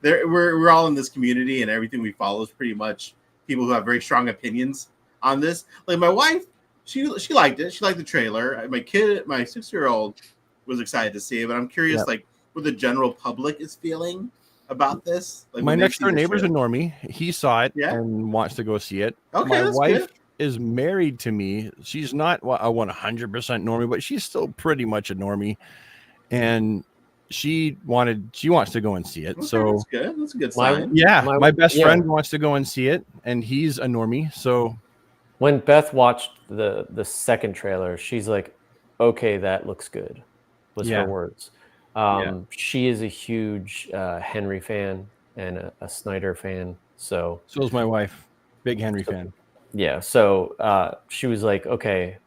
we're all in this community, and everything we follow is pretty much people who have very strong opinions on this. Like my wife, she liked it. She liked the trailer. My kid, my 6-year-old, was excited to see it. But I'm curious, like, what the general public is feeling about this. Like, my next door neighbor's a normie. He saw it and wants to go see it. Okay, my that's wife good. is married to me. She's not a 100% normie, but she's still pretty much a normie. And she wants to go and see it. Okay, so that's good. That's a good sign. My best friend wants to go and see it, and he's a normie. So when Beth watched the second trailer, she's like, okay, that looks good, was her words. She is a huge Henry fan and a Snyder fan. So is my wife. Big Henry fan. Yeah. So she was like, okay,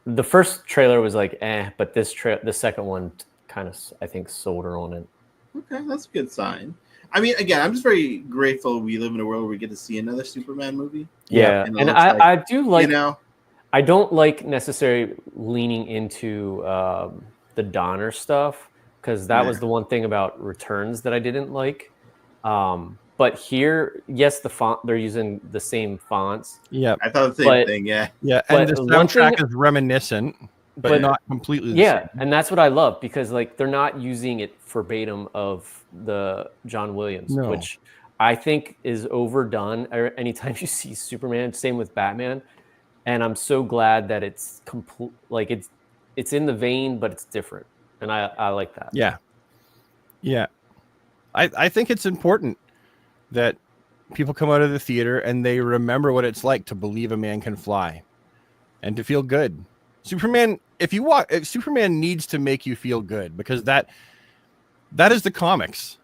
the first trailer was like, but the second one kind of, I think, sold her on it. Okay, that's a good sign. I mean, again, I'm just very grateful we live in a world where we get to see another Superman movie. Yeah, and I do like, I don't like necessarily leaning into the Donner stuff, because that was the one thing about Returns that I didn't like. But here, yes, the font, they're using the same fonts. Yeah, I thought the same thing. Yeah, and the soundtrack is reminiscent, but not completely the same. And that's what I love, because like they're not using it verbatim of the John Williams, which I think is overdone. Anytime you see Superman, same with Batman, and I'm so glad that it's complete. Like it's in the vein, but it's different, and I like that. Yeah. I think it's important that people come out of the theater and they remember what it's like to believe a man can fly and to feel good. Superman, Superman needs to make you feel good, because that is the comics,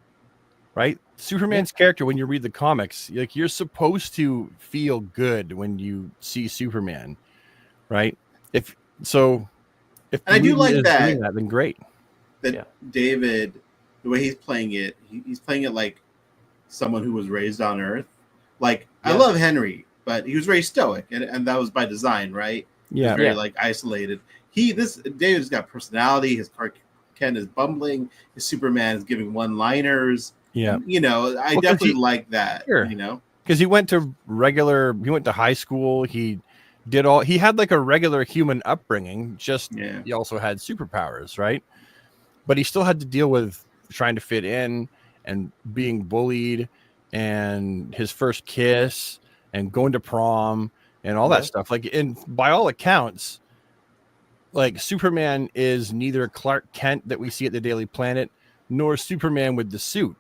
right? Superman's character, when you read the comics, like, you're supposed to feel good when you see Superman, right? If I do like that, then great. David, the way he's playing it, he's playing it like someone who was raised on Earth. Like, I love Henry, but he was very stoic, and that was by design, right? Yeah, very like isolated. David's got personality. His Clark Kent is bumbling. His Superman is giving one-liners. Yeah, I definitely like that. Sure. Because he went to high school. He had like a regular human upbringing. He also had superpowers, right? But he still had to deal with trying to fit in and being bullied, and his first kiss, and going to prom, and all that stuff. Like, by all accounts, like, Superman is neither Clark Kent that we see at the Daily Planet, nor Superman with the suit.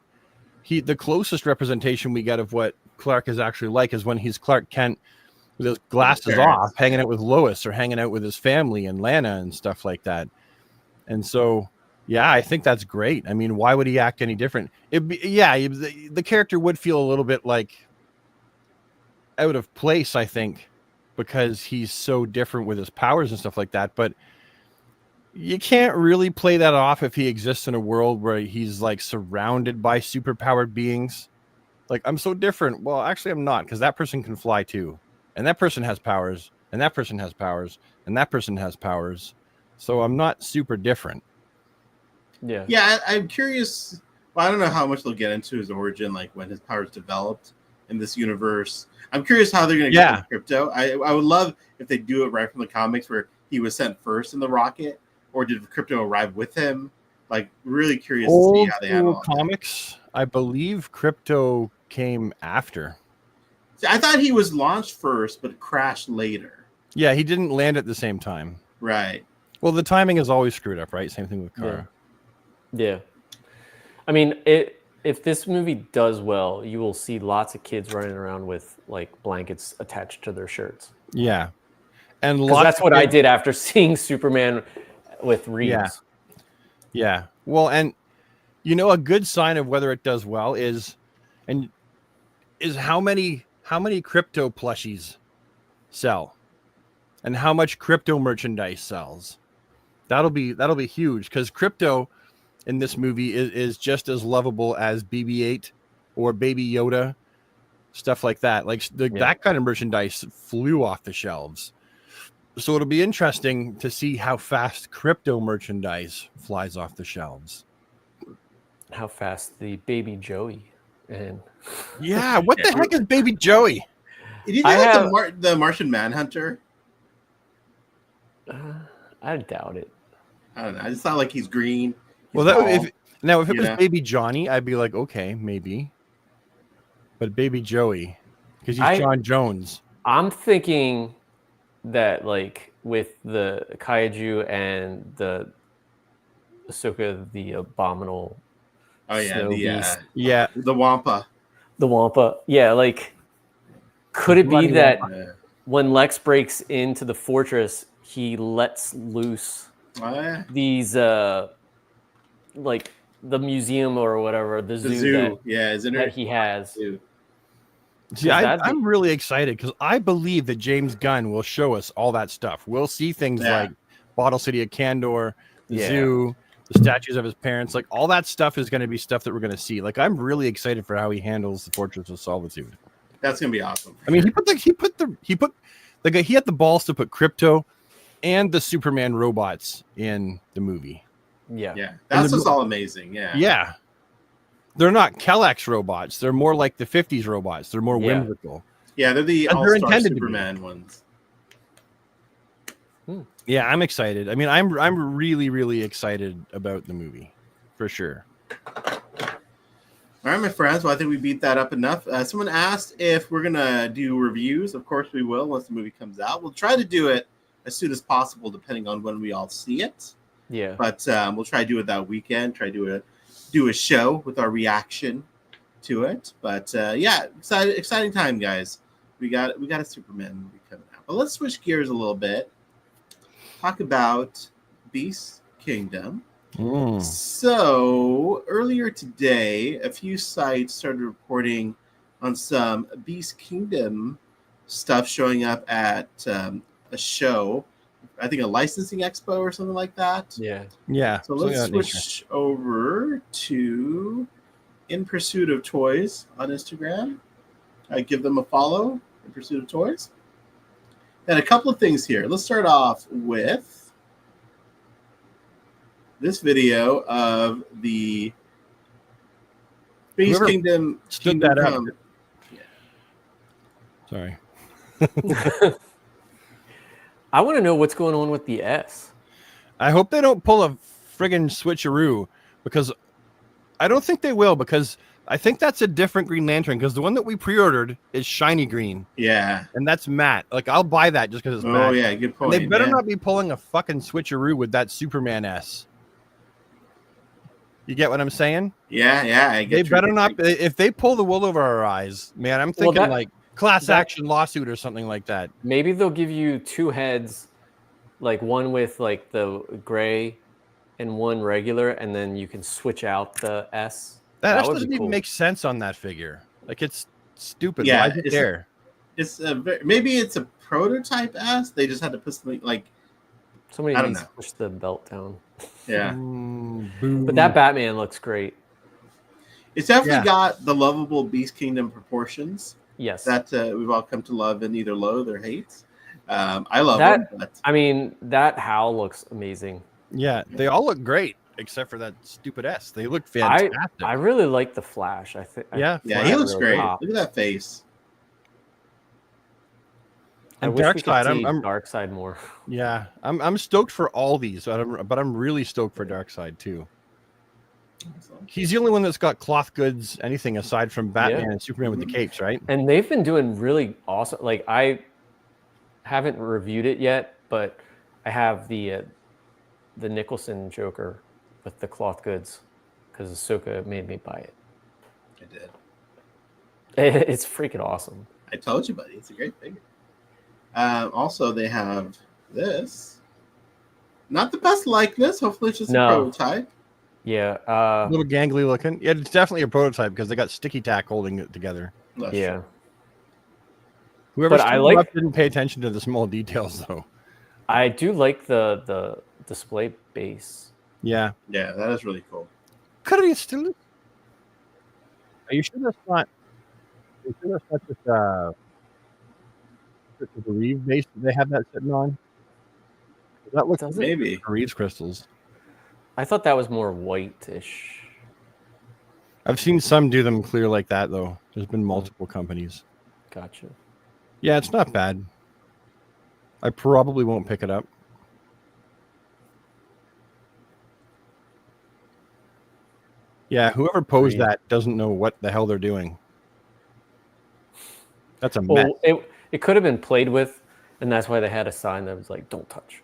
The closest representation we get of what Clark is actually like is when he's Clark Kent with his glasses off, hanging out with Lois, or hanging out with his family and Lana and stuff like that. And so Yeah, I think that's great. I mean, why would he act any different? The character would feel a little bit like out of place, I think, because he's so different with his powers and stuff like that. But you can't really play that off if he exists in a world where he's like surrounded by superpowered beings. Like, I'm so different. Well, actually, I'm not, because that person can fly too, and that person has powers, and that person has powers, and that person has powers. So I'm not super different. Yeah. Yeah, I'm curious. Well, I don't know how much they'll get into his origin, like when his powers developed in this universe. I'm curious how they're going to get Crypto. I would love if they do it right from the comics, where he was sent first in the rocket, or did Crypto arrive with him? Like, really curious to see how they handle comics. I believe Crypto came after. See, I thought he was launched first, but crashed later. Yeah, he didn't land at the same time. Right. Well, the timing is always screwed up, right? Same thing with Kara. Yeah. I mean, if this movie does well, you will see lots of kids running around with like blankets attached to their shirts. Yeah. And that's what I did after seeing Superman with Reeves. Yeah. Yeah. Well, and you know, a good sign of whether it does well is how many crypto plushies sell and how much crypto merchandise sells. That'll be huge, because Crypto in this movie is just as lovable as BB-8 or Baby Yoda, stuff like that. Like that kind of merchandise flew off the shelves. So it'll be interesting to see how fast Crypto merchandise flies off the shelves. How fast the Baby Joey and yeah, what the heck is Baby Joey? Did you think the Martian Manhunter? I doubt it. I don't know. I just thought like he's green. Well, if it was Baby Johnny, I'd be like, okay, maybe. But Baby Joey, because he's John Jones. I'm thinking that like with the kaiju and the Ahsoka, the abominable. Oh yeah, the Wampa. The Wampa. Yeah, like could it be that when Lex breaks into the fortress, he lets loose these like the museum or whatever, the zoo that he has. See, I'm really excited because I believe that James Gunn will show us all that stuff. We'll see things like Bottle City of Kandor, the zoo, the statues of his parents, like all that stuff is going to be stuff that we're going to see. Like, I'm really excited for how he handles the Fortress of Solitude. That's going to be awesome. I mean, he had the balls to put Crypto and the Superman robots in the movie. Yeah. That's what's all amazing. Yeah. They're not Kellex robots. They're more like the 50s robots. They're more whimsical. Yeah, they're the all-star Superman ones. Yeah, I'm excited. I mean, I'm really, really excited about the movie, for sure. All right, my friends. Well, I think we beat that up enough. Someone asked if we're gonna do reviews. Of course, we will once the movie comes out. We'll try to do it as soon as possible, depending on when we all see it. Yeah. But we'll try to do it that weekend. Try to do a show with our reaction to it. But exciting time, guys. We got a Superman movie coming out. But let's switch gears a little bit. Talk about Beast Kingdom. So earlier today, a few sites started reporting on some Beast Kingdom stuff showing up at a show. I think a licensing expo or something like that. Yeah. So let's switch over to In Pursuit of Toys on Instagram. I give them a follow, In Pursuit of Toys. And a couple of things here. Let's start off with this video of the Beast Kingdom. Stood that up. Sorry. I want to know what's going on with the S. I hope they don't pull a friggin' switcheroo, because I don't think they will, because I think that's a different Green Lantern, because the one that we pre-ordered is shiny green. Yeah. And that's matte. Like, I'll buy that just because it's matte. Oh, yeah, good point. And they better not be pulling a fucking switcheroo with that Superman S. You get what I'm saying? Yeah, I get. They better not. If they pull the wool over our eyes, man, I'm thinking like class action lawsuit or something like that. Maybe they'll give you two heads, like one with like the gray and one regular, and then you can switch out the S. That would doesn't be even cool. make sense on that figure. Like, it's stupid. Yeah, Why is it there? Maybe it's a prototype S. They just had to put something like Somebody I don't needs know. to push the belt down. Yeah, But that Batman looks great. it's definitely got the lovable Beast Kingdom proportions. Yes, that we've all come to love and either loathe or hate. I love that. them, but I mean, that Howl looks amazing. Yeah, they all look great except for that stupid S. They look fantastic. I really like the Flash. I think. Yeah, yeah, Flash he looks really great. pops. Look at that face. I wish we could see Darkseid more. Yeah, I'm stoked for all these, but I'm really stoked for Darkseid too. He's the only one that's got cloth goods, anything aside from Batman and Superman with the capes, right? And they've been doing really awesome. Like, I haven't reviewed it yet, but I have the Nicholson Joker with the cloth goods because Ahsoka made me buy it. I did. It's freaking awesome. I told you, buddy. It's a great figure. Also, they have this. Not the best likeness. Hopefully, it's just a prototype. Yeah. A little gangly looking. Yeah, it's definitely a prototype because they got sticky tack holding it together. That's yeah. true. Whoever didn't pay attention to the small details, though. I do like the display base. Yeah. Yeah, that is really cool. Are you sure that's not? Are you sure that's not just the Reeve base that they have that sitting on? That looks maybe Reeve's crystals. I thought that was more whitish. I've seen some do them clear like that, though. There's been multiple companies. Gotcha. Yeah, it's not bad. I probably won't pick it up. Yeah, whoever posed that doesn't know what the hell they're doing. That's a mess. It could have been played with, and that's why they had a sign that was like, "Don't touch."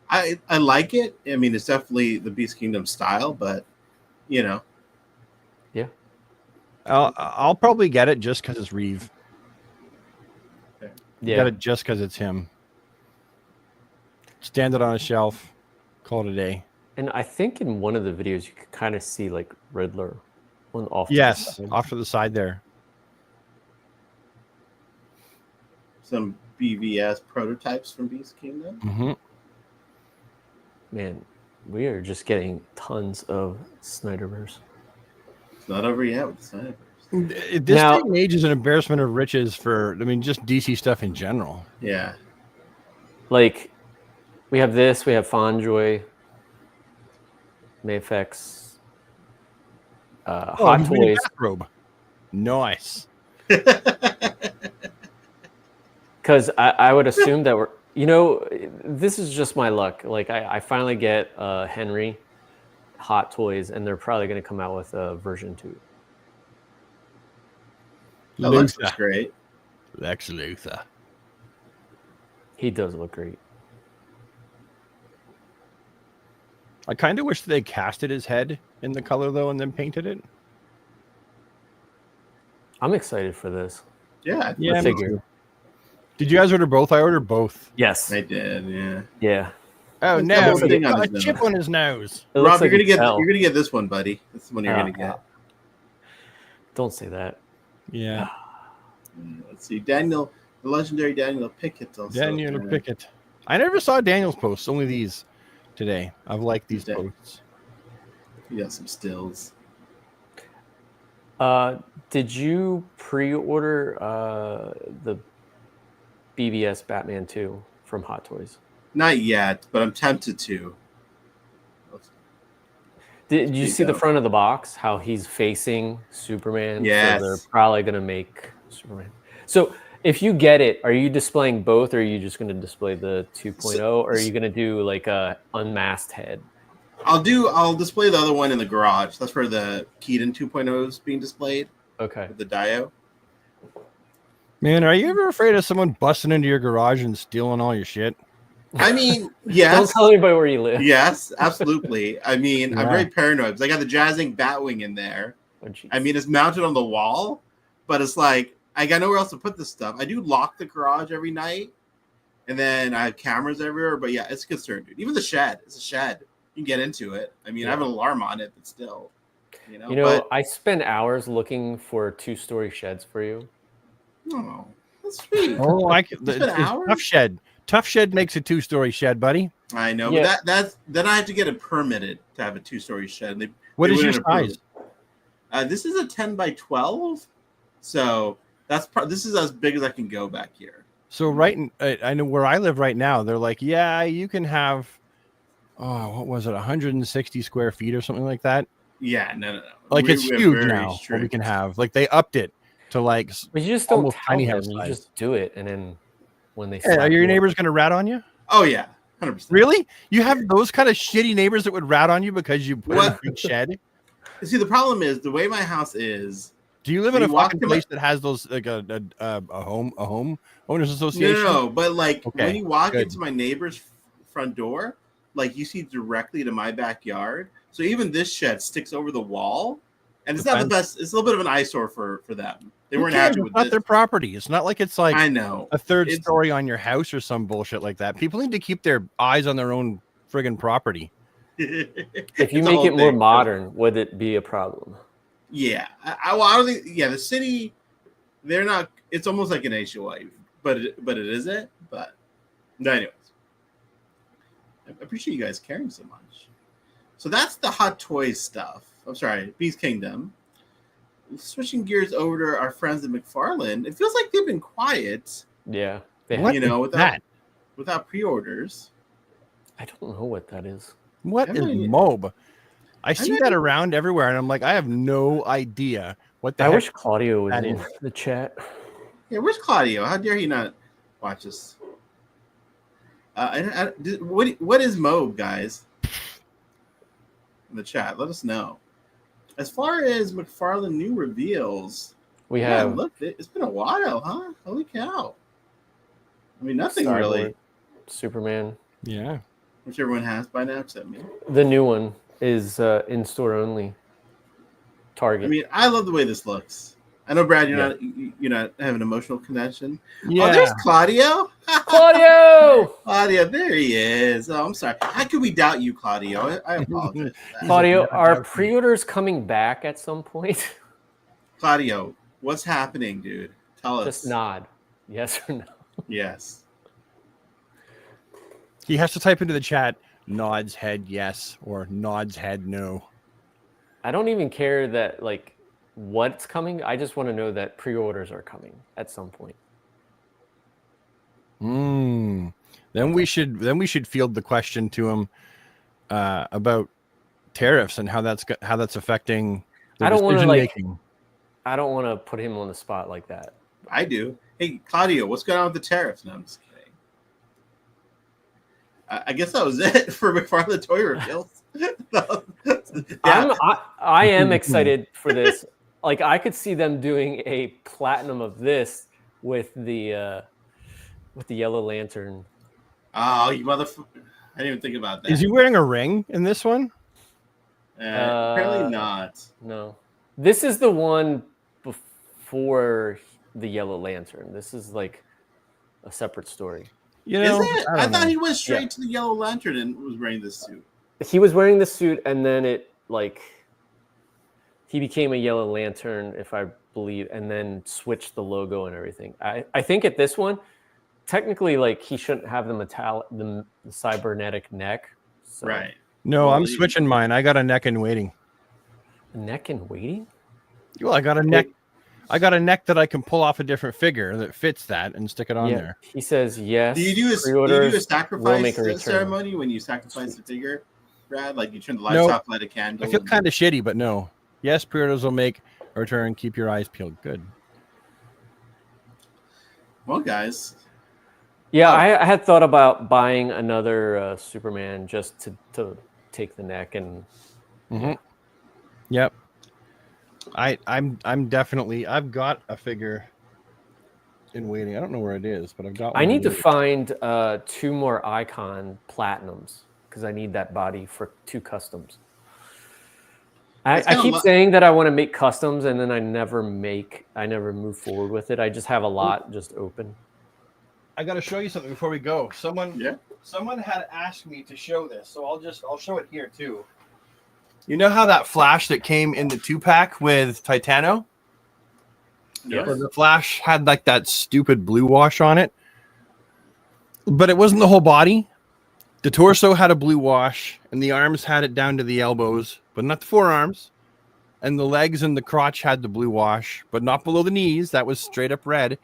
I like it. I mean, it's definitely the Beast Kingdom style, but you know. Yeah. I'll probably get it just because it's Reeve. Okay. Yeah. Get it just because it's him. Stand it on a shelf. Call it a day. And I think in one of the videos you could kind of see like Riddler off. Yes, off to the side there. Some BVS prototypes from Beast Kingdom. Mm-hmm. Man, we are just getting tons of Snyderverse. It's not over yet with the Snyderverse. This day and age is an embarrassment of riches for, just DC stuff in general. Yeah. Like, we have this, we have Fonjoy, Mayfex, Hot Toys. Bathrobe. Nice. Because I would assume that this is just my luck. Like, I finally get Henry Hot Toys, and they're probably going to come out with a version 2. That looks great. Lex Luthor. He does look great. I kind of wish they casted his head in the color, though, and then painted it. I'm excited for this. Yeah. Yeah. Did you guys order both? I ordered both. Yes. I did, yeah. Yeah. Oh, no. He's got a chip on his nose. Rob, you're gonna get this one, buddy. This is the one you're gonna get. Don't say that. Yeah. Let's see. The legendary Daniel Pickett also. Daniel Pickett. I never saw Daniel's posts, only these today. I've liked these posts. You got some stills. Did you pre-order the BVS Batman 2 from Hot Toys? Not yet, but I'm tempted to. Did you see the front of the box? How he's facing Superman? Yes. So they're probably going to make Superman. So if you get it, are you displaying both, or are you just going to display the 2.0, or are you going to do like a unmasked head? I'll display the other one in the garage. That's where the Keaton 2.0 is being displayed. Okay. With the Dio. Man, are you ever afraid of someone busting into your garage and stealing all your shit? I mean, yes. Don't tell anybody where you live. Yes, absolutely. I mean, Yeah. I'm very paranoid because I got the Jazzing Batwing in there. Oh, geez. I mean, it's mounted on the wall, but it's like I got nowhere else to put this stuff. I do lock the garage every night, and then I have cameras everywhere. But yeah, it's a concern, dude. Even the shed. It's a shed. You can get into it. I mean, I have an alarm on it, but still, you know. But I spend hours looking for 2-story sheds for you. Oh, that's sweet. Oh, hours? Tough Shed makes a 2-story shed, buddy. I know, but then I have to get it permitted to have a 2-story shed. What is your size? This is a 10 by 12, so this is as big as I can go back here. So I know where I live right now. They're like, yeah, you can have, what was it, 160 square feet or something like that. Yeah, no. Like it's huge now. What we can have, like they upped it to like. But you just don't tell them. You just do it, and then when they are your neighbors going to rat on you? Oh yeah, 100%. Really? You have those kind of shitty neighbors that would rat on you because you put in a big shed? See, the problem is the way my house is. Do you live in a fucking place that has those like a home owners association? No, but like when you walk into my neighbor's front door, like you see directly to my backyard. So even this shed sticks over the wall, and it's not the best. It's a little bit of an eyesore for them. They weren't happy with this. It's not their property. It's not like it's like I know a third story on your house or some bullshit like that. People need to keep their eyes on their own friggin' property. If you make it more modern, would it be a problem? Yeah, I don't think. Yeah, the city, they're not. It's almost like an HOA, but it isn't. But anyways, I appreciate you guys caring so much. So that's the Hot Toys stuff. I'm sorry, Beast Kingdom. Switching gears over to our friends at McFarlane, it feels like they've been quiet. Yeah, without pre-orders. I don't know what that is. What is MOB? I see that around everywhere, and I'm like, I have no idea what the heck. I wish Claudio was in the chat. Yeah, where's Claudio? How dare he not watch us? What is MOB, guys? In the chat, let us know. As far as McFarlane new reveals, we have. Look, it's been a while, huh? Holy cow! I mean, nothing Cyborg, really. Superman. Yeah. Which everyone has by now, except me. The new one is in store only. Target. I mean, I love the way this looks. I know, Brad, you're not having an emotional connection. Yeah. Oh, there's Claudio. Claudio, there he is. Oh, I'm sorry. How could we doubt you, Claudio? I apologize. Claudio, are pre-orders coming back at some point? Claudio, what's happening, dude? Tell us. Just nod. Yes or no? Yes. He has to type into the chat, nods head yes, or nods head no. I don't even care that what's coming. I just want to know that pre-orders are coming at some point. Then we should field the question to him about tariffs and how that's affecting their decision making. I don't want to put him on the spot like that. I do. Hey, Claudio, what's going on with the tariffs? No, I'm just kidding. I guess that was it for McFarlane toy reveals. I am excited for this. Like, I could see them doing a platinum of this with the Yellow Lantern. Oh, you motherfucker! I didn't even think about that. Is he wearing a ring in this one? Apparently not. No, this is the one before the Yellow Lantern. This is like a separate story. You know, is it? I thought he went straight to the Yellow Lantern and was wearing this suit. He was wearing the suit, and then he became a Yellow Lantern, if I believe, and then switched the logo and everything. I think at this one, technically, he shouldn't have the cybernetic neck. So. Right. No, I'm switching mine. I got a neck in waiting. A neck in waiting? Well, I got a neck. I got a neck that I can pull off a different figure that fits that and stick it on there. He says yes. Do you do a sacrifice ceremony when you sacrifice the figure, Brad? Like you turn the lights off, light a candle? I feel kind of shitty, but no. Yes, pre-orders will make a return. Keep your eyes peeled. Good. Well, guys. Yeah, I had thought about buying another Superman just to take the neck and. Mm-hmm. Yep. I'm definitely. I've got a figure in waiting. I don't know where it is, but I've got one. I need to find 2 more Icon Platinums because I need that body for 2 customs. I keep saying that I want to make customs, and then I never move forward with it. I just have a lot just open. I got to show you something before we go. Someone had asked me to show this, so I'll show it here too. You know how that flash that came in the 2-pack with Titano? Yes. Where the flash had like that stupid blue wash on it, but it wasn't the whole body. The torso had a blue wash, and the arms had it down to the elbows, but not the forearms. And the legs and the crotch had the blue wash, but not below the knees. That was straight up red.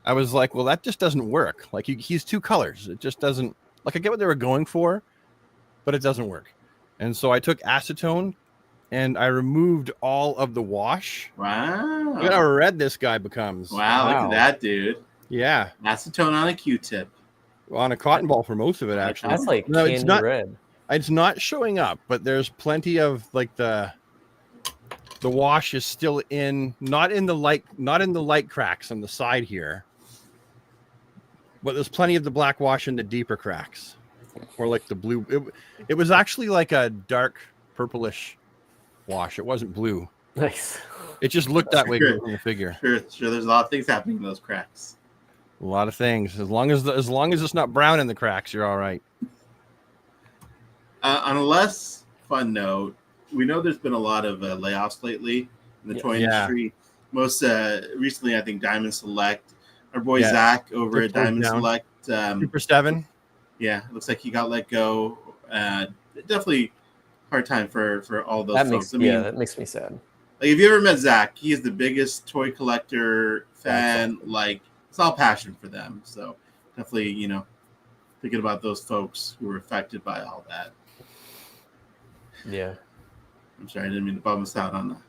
I was like, well, that just doesn't work. Like he's 2 colors. It just doesn't. Like I get what they were going for, but it doesn't work. And so I took acetone, and I removed all of the wash. Wow. Look at how red this guy becomes. Wow. Look at that, dude. Yeah. Acetone on a Q-tip. On a cotton ball for most of it, actually. That's like no, candy it's not red. It's not showing up, but there's plenty of like the wash is still in, not in the light cracks on the side here, but there's plenty of the black wash in the deeper cracks, or like the blue. It was actually like a dark purplish wash. It wasn't blue. Nice. It just looked that way in the figure. Sure. There's a lot of things happening in those cracks. A lot of things. As long as it's not brown in the cracks, you're all right. On a less fun note, we know there's been a lot of layoffs lately in the toy industry. Most recently, I think Diamond Select. Our boy Zach over at Diamond Select. Super 7. Yeah, it looks like he got let go. Definitely hard time for all those folks. That makes me sad. Like, if you ever met Zach, he is the biggest toy collector fan. Like, it's all passion for them. So definitely, thinking about those folks who were affected by all that. Yeah. I'm sorry, I didn't mean to bum us out on that.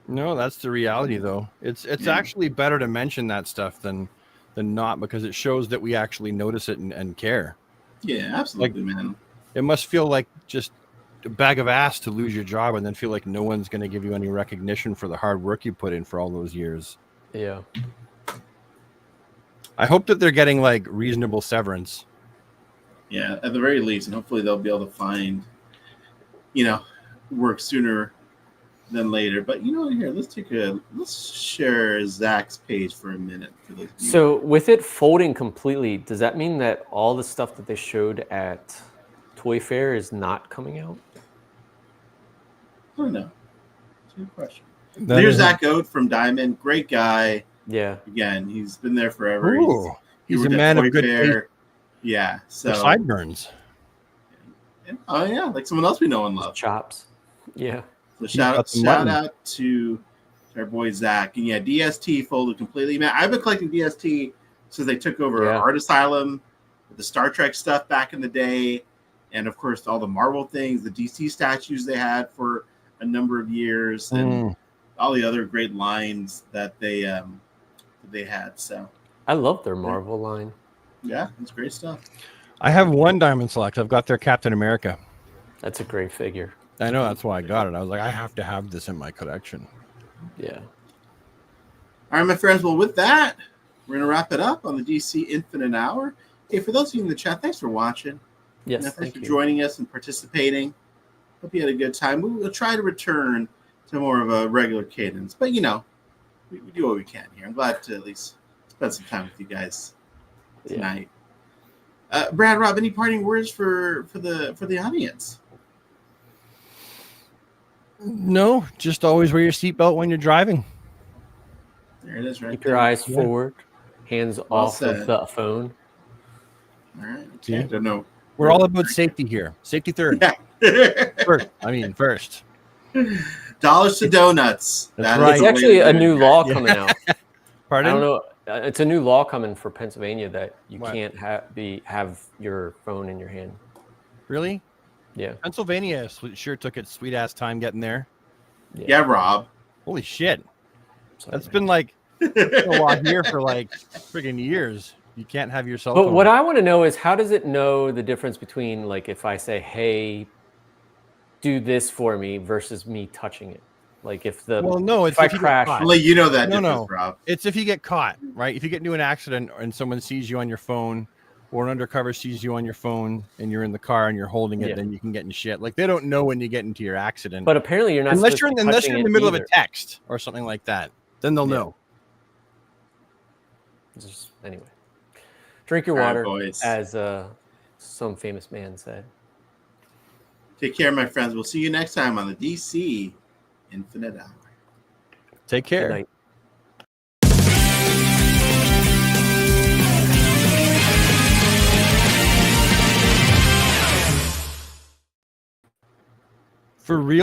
No, that's the reality, though. It's actually better to mention that stuff than not, because it shows that we actually notice it and care. Yeah, absolutely, man. It must feel like just a bag of ass to lose your job and then feel like no one's going to give you any recognition for the hard work you put in for all those years. Yeah. I hope that they're getting like reasonable severance. Yeah, at the very least, and hopefully they'll be able to find, work sooner than later. But here, let's share Zach's page for a minute. So with it folding completely, does that mean that all the stuff that they showed at Toy Fair is not coming out? I don't know. It's a good question. Here's Zach Oat from Diamond. Great guy. Yeah. Again, he's been there forever. Ooh, he's a man of good taste. Yeah. So sideburns. Oh yeah, like someone else we know and love. Chops. Yeah. So shout out to our boy Zach. And yeah, DST folded completely. Man, I've been collecting DST since they took over Art Asylum, the Star Trek stuff back in the day, and of course all the Marvel things, the DC statues they had for a number of years, and all the other great lines that they had. So I love their Marvel line. Yeah, it's great stuff. I have one Diamond Select. I've got their Captain America. That's a great figure. I know, that's why I got it. I was like, I have to have this in my collection. Yeah. All right, my friends. Well, with that, we're going to wrap it up on the DC Infinite Hour. Hey, for those of you in the chat, thanks for watching. Yes, thanks for joining us and participating. Hope you had a good time. We will try to return to more of a regular cadence, but we do what we can here. I'm glad to at least spend some time with you guys tonight. Brad, Rob, any parting words for the audience? No, just always wear your seatbelt when you're driving. There it is, right? Keep your eyes forward, hands off of the phone. All right. Okay. I don't know. We're all about safety here. Safety third. Yeah. First. Dollars to donuts. That's right. It's actually a new law coming out. Pardon? I don't know. It's a new law coming for Pennsylvania that you can't have your phone in your hand. Really? Yeah. Pennsylvania sure took its sweet ass time getting there. Yeah, Rob. Holy shit. That's been like a lot here for like friggin' years. You can't have your cell phone. But what I want to know is, how does it know the difference between, like, if I say, hey, do this for me versus me touching it? Like, if I crash. I'll let you know that difference, Rob. It's if you get caught, right? If you get into an accident and someone sees you on your phone, or an undercover sees you on your phone and you're in the car and you're holding it, then you can get in shit. Like, they don't know when you get into your accident. But apparently you're not unless you're in the middle of a either. text or something like that. Then they'll know. Anyway. Drink your All right, water, boys. as some famous man said. Take care, my friends. We'll see you next time on the DC Infinite Hour. Take care. Good night. For real.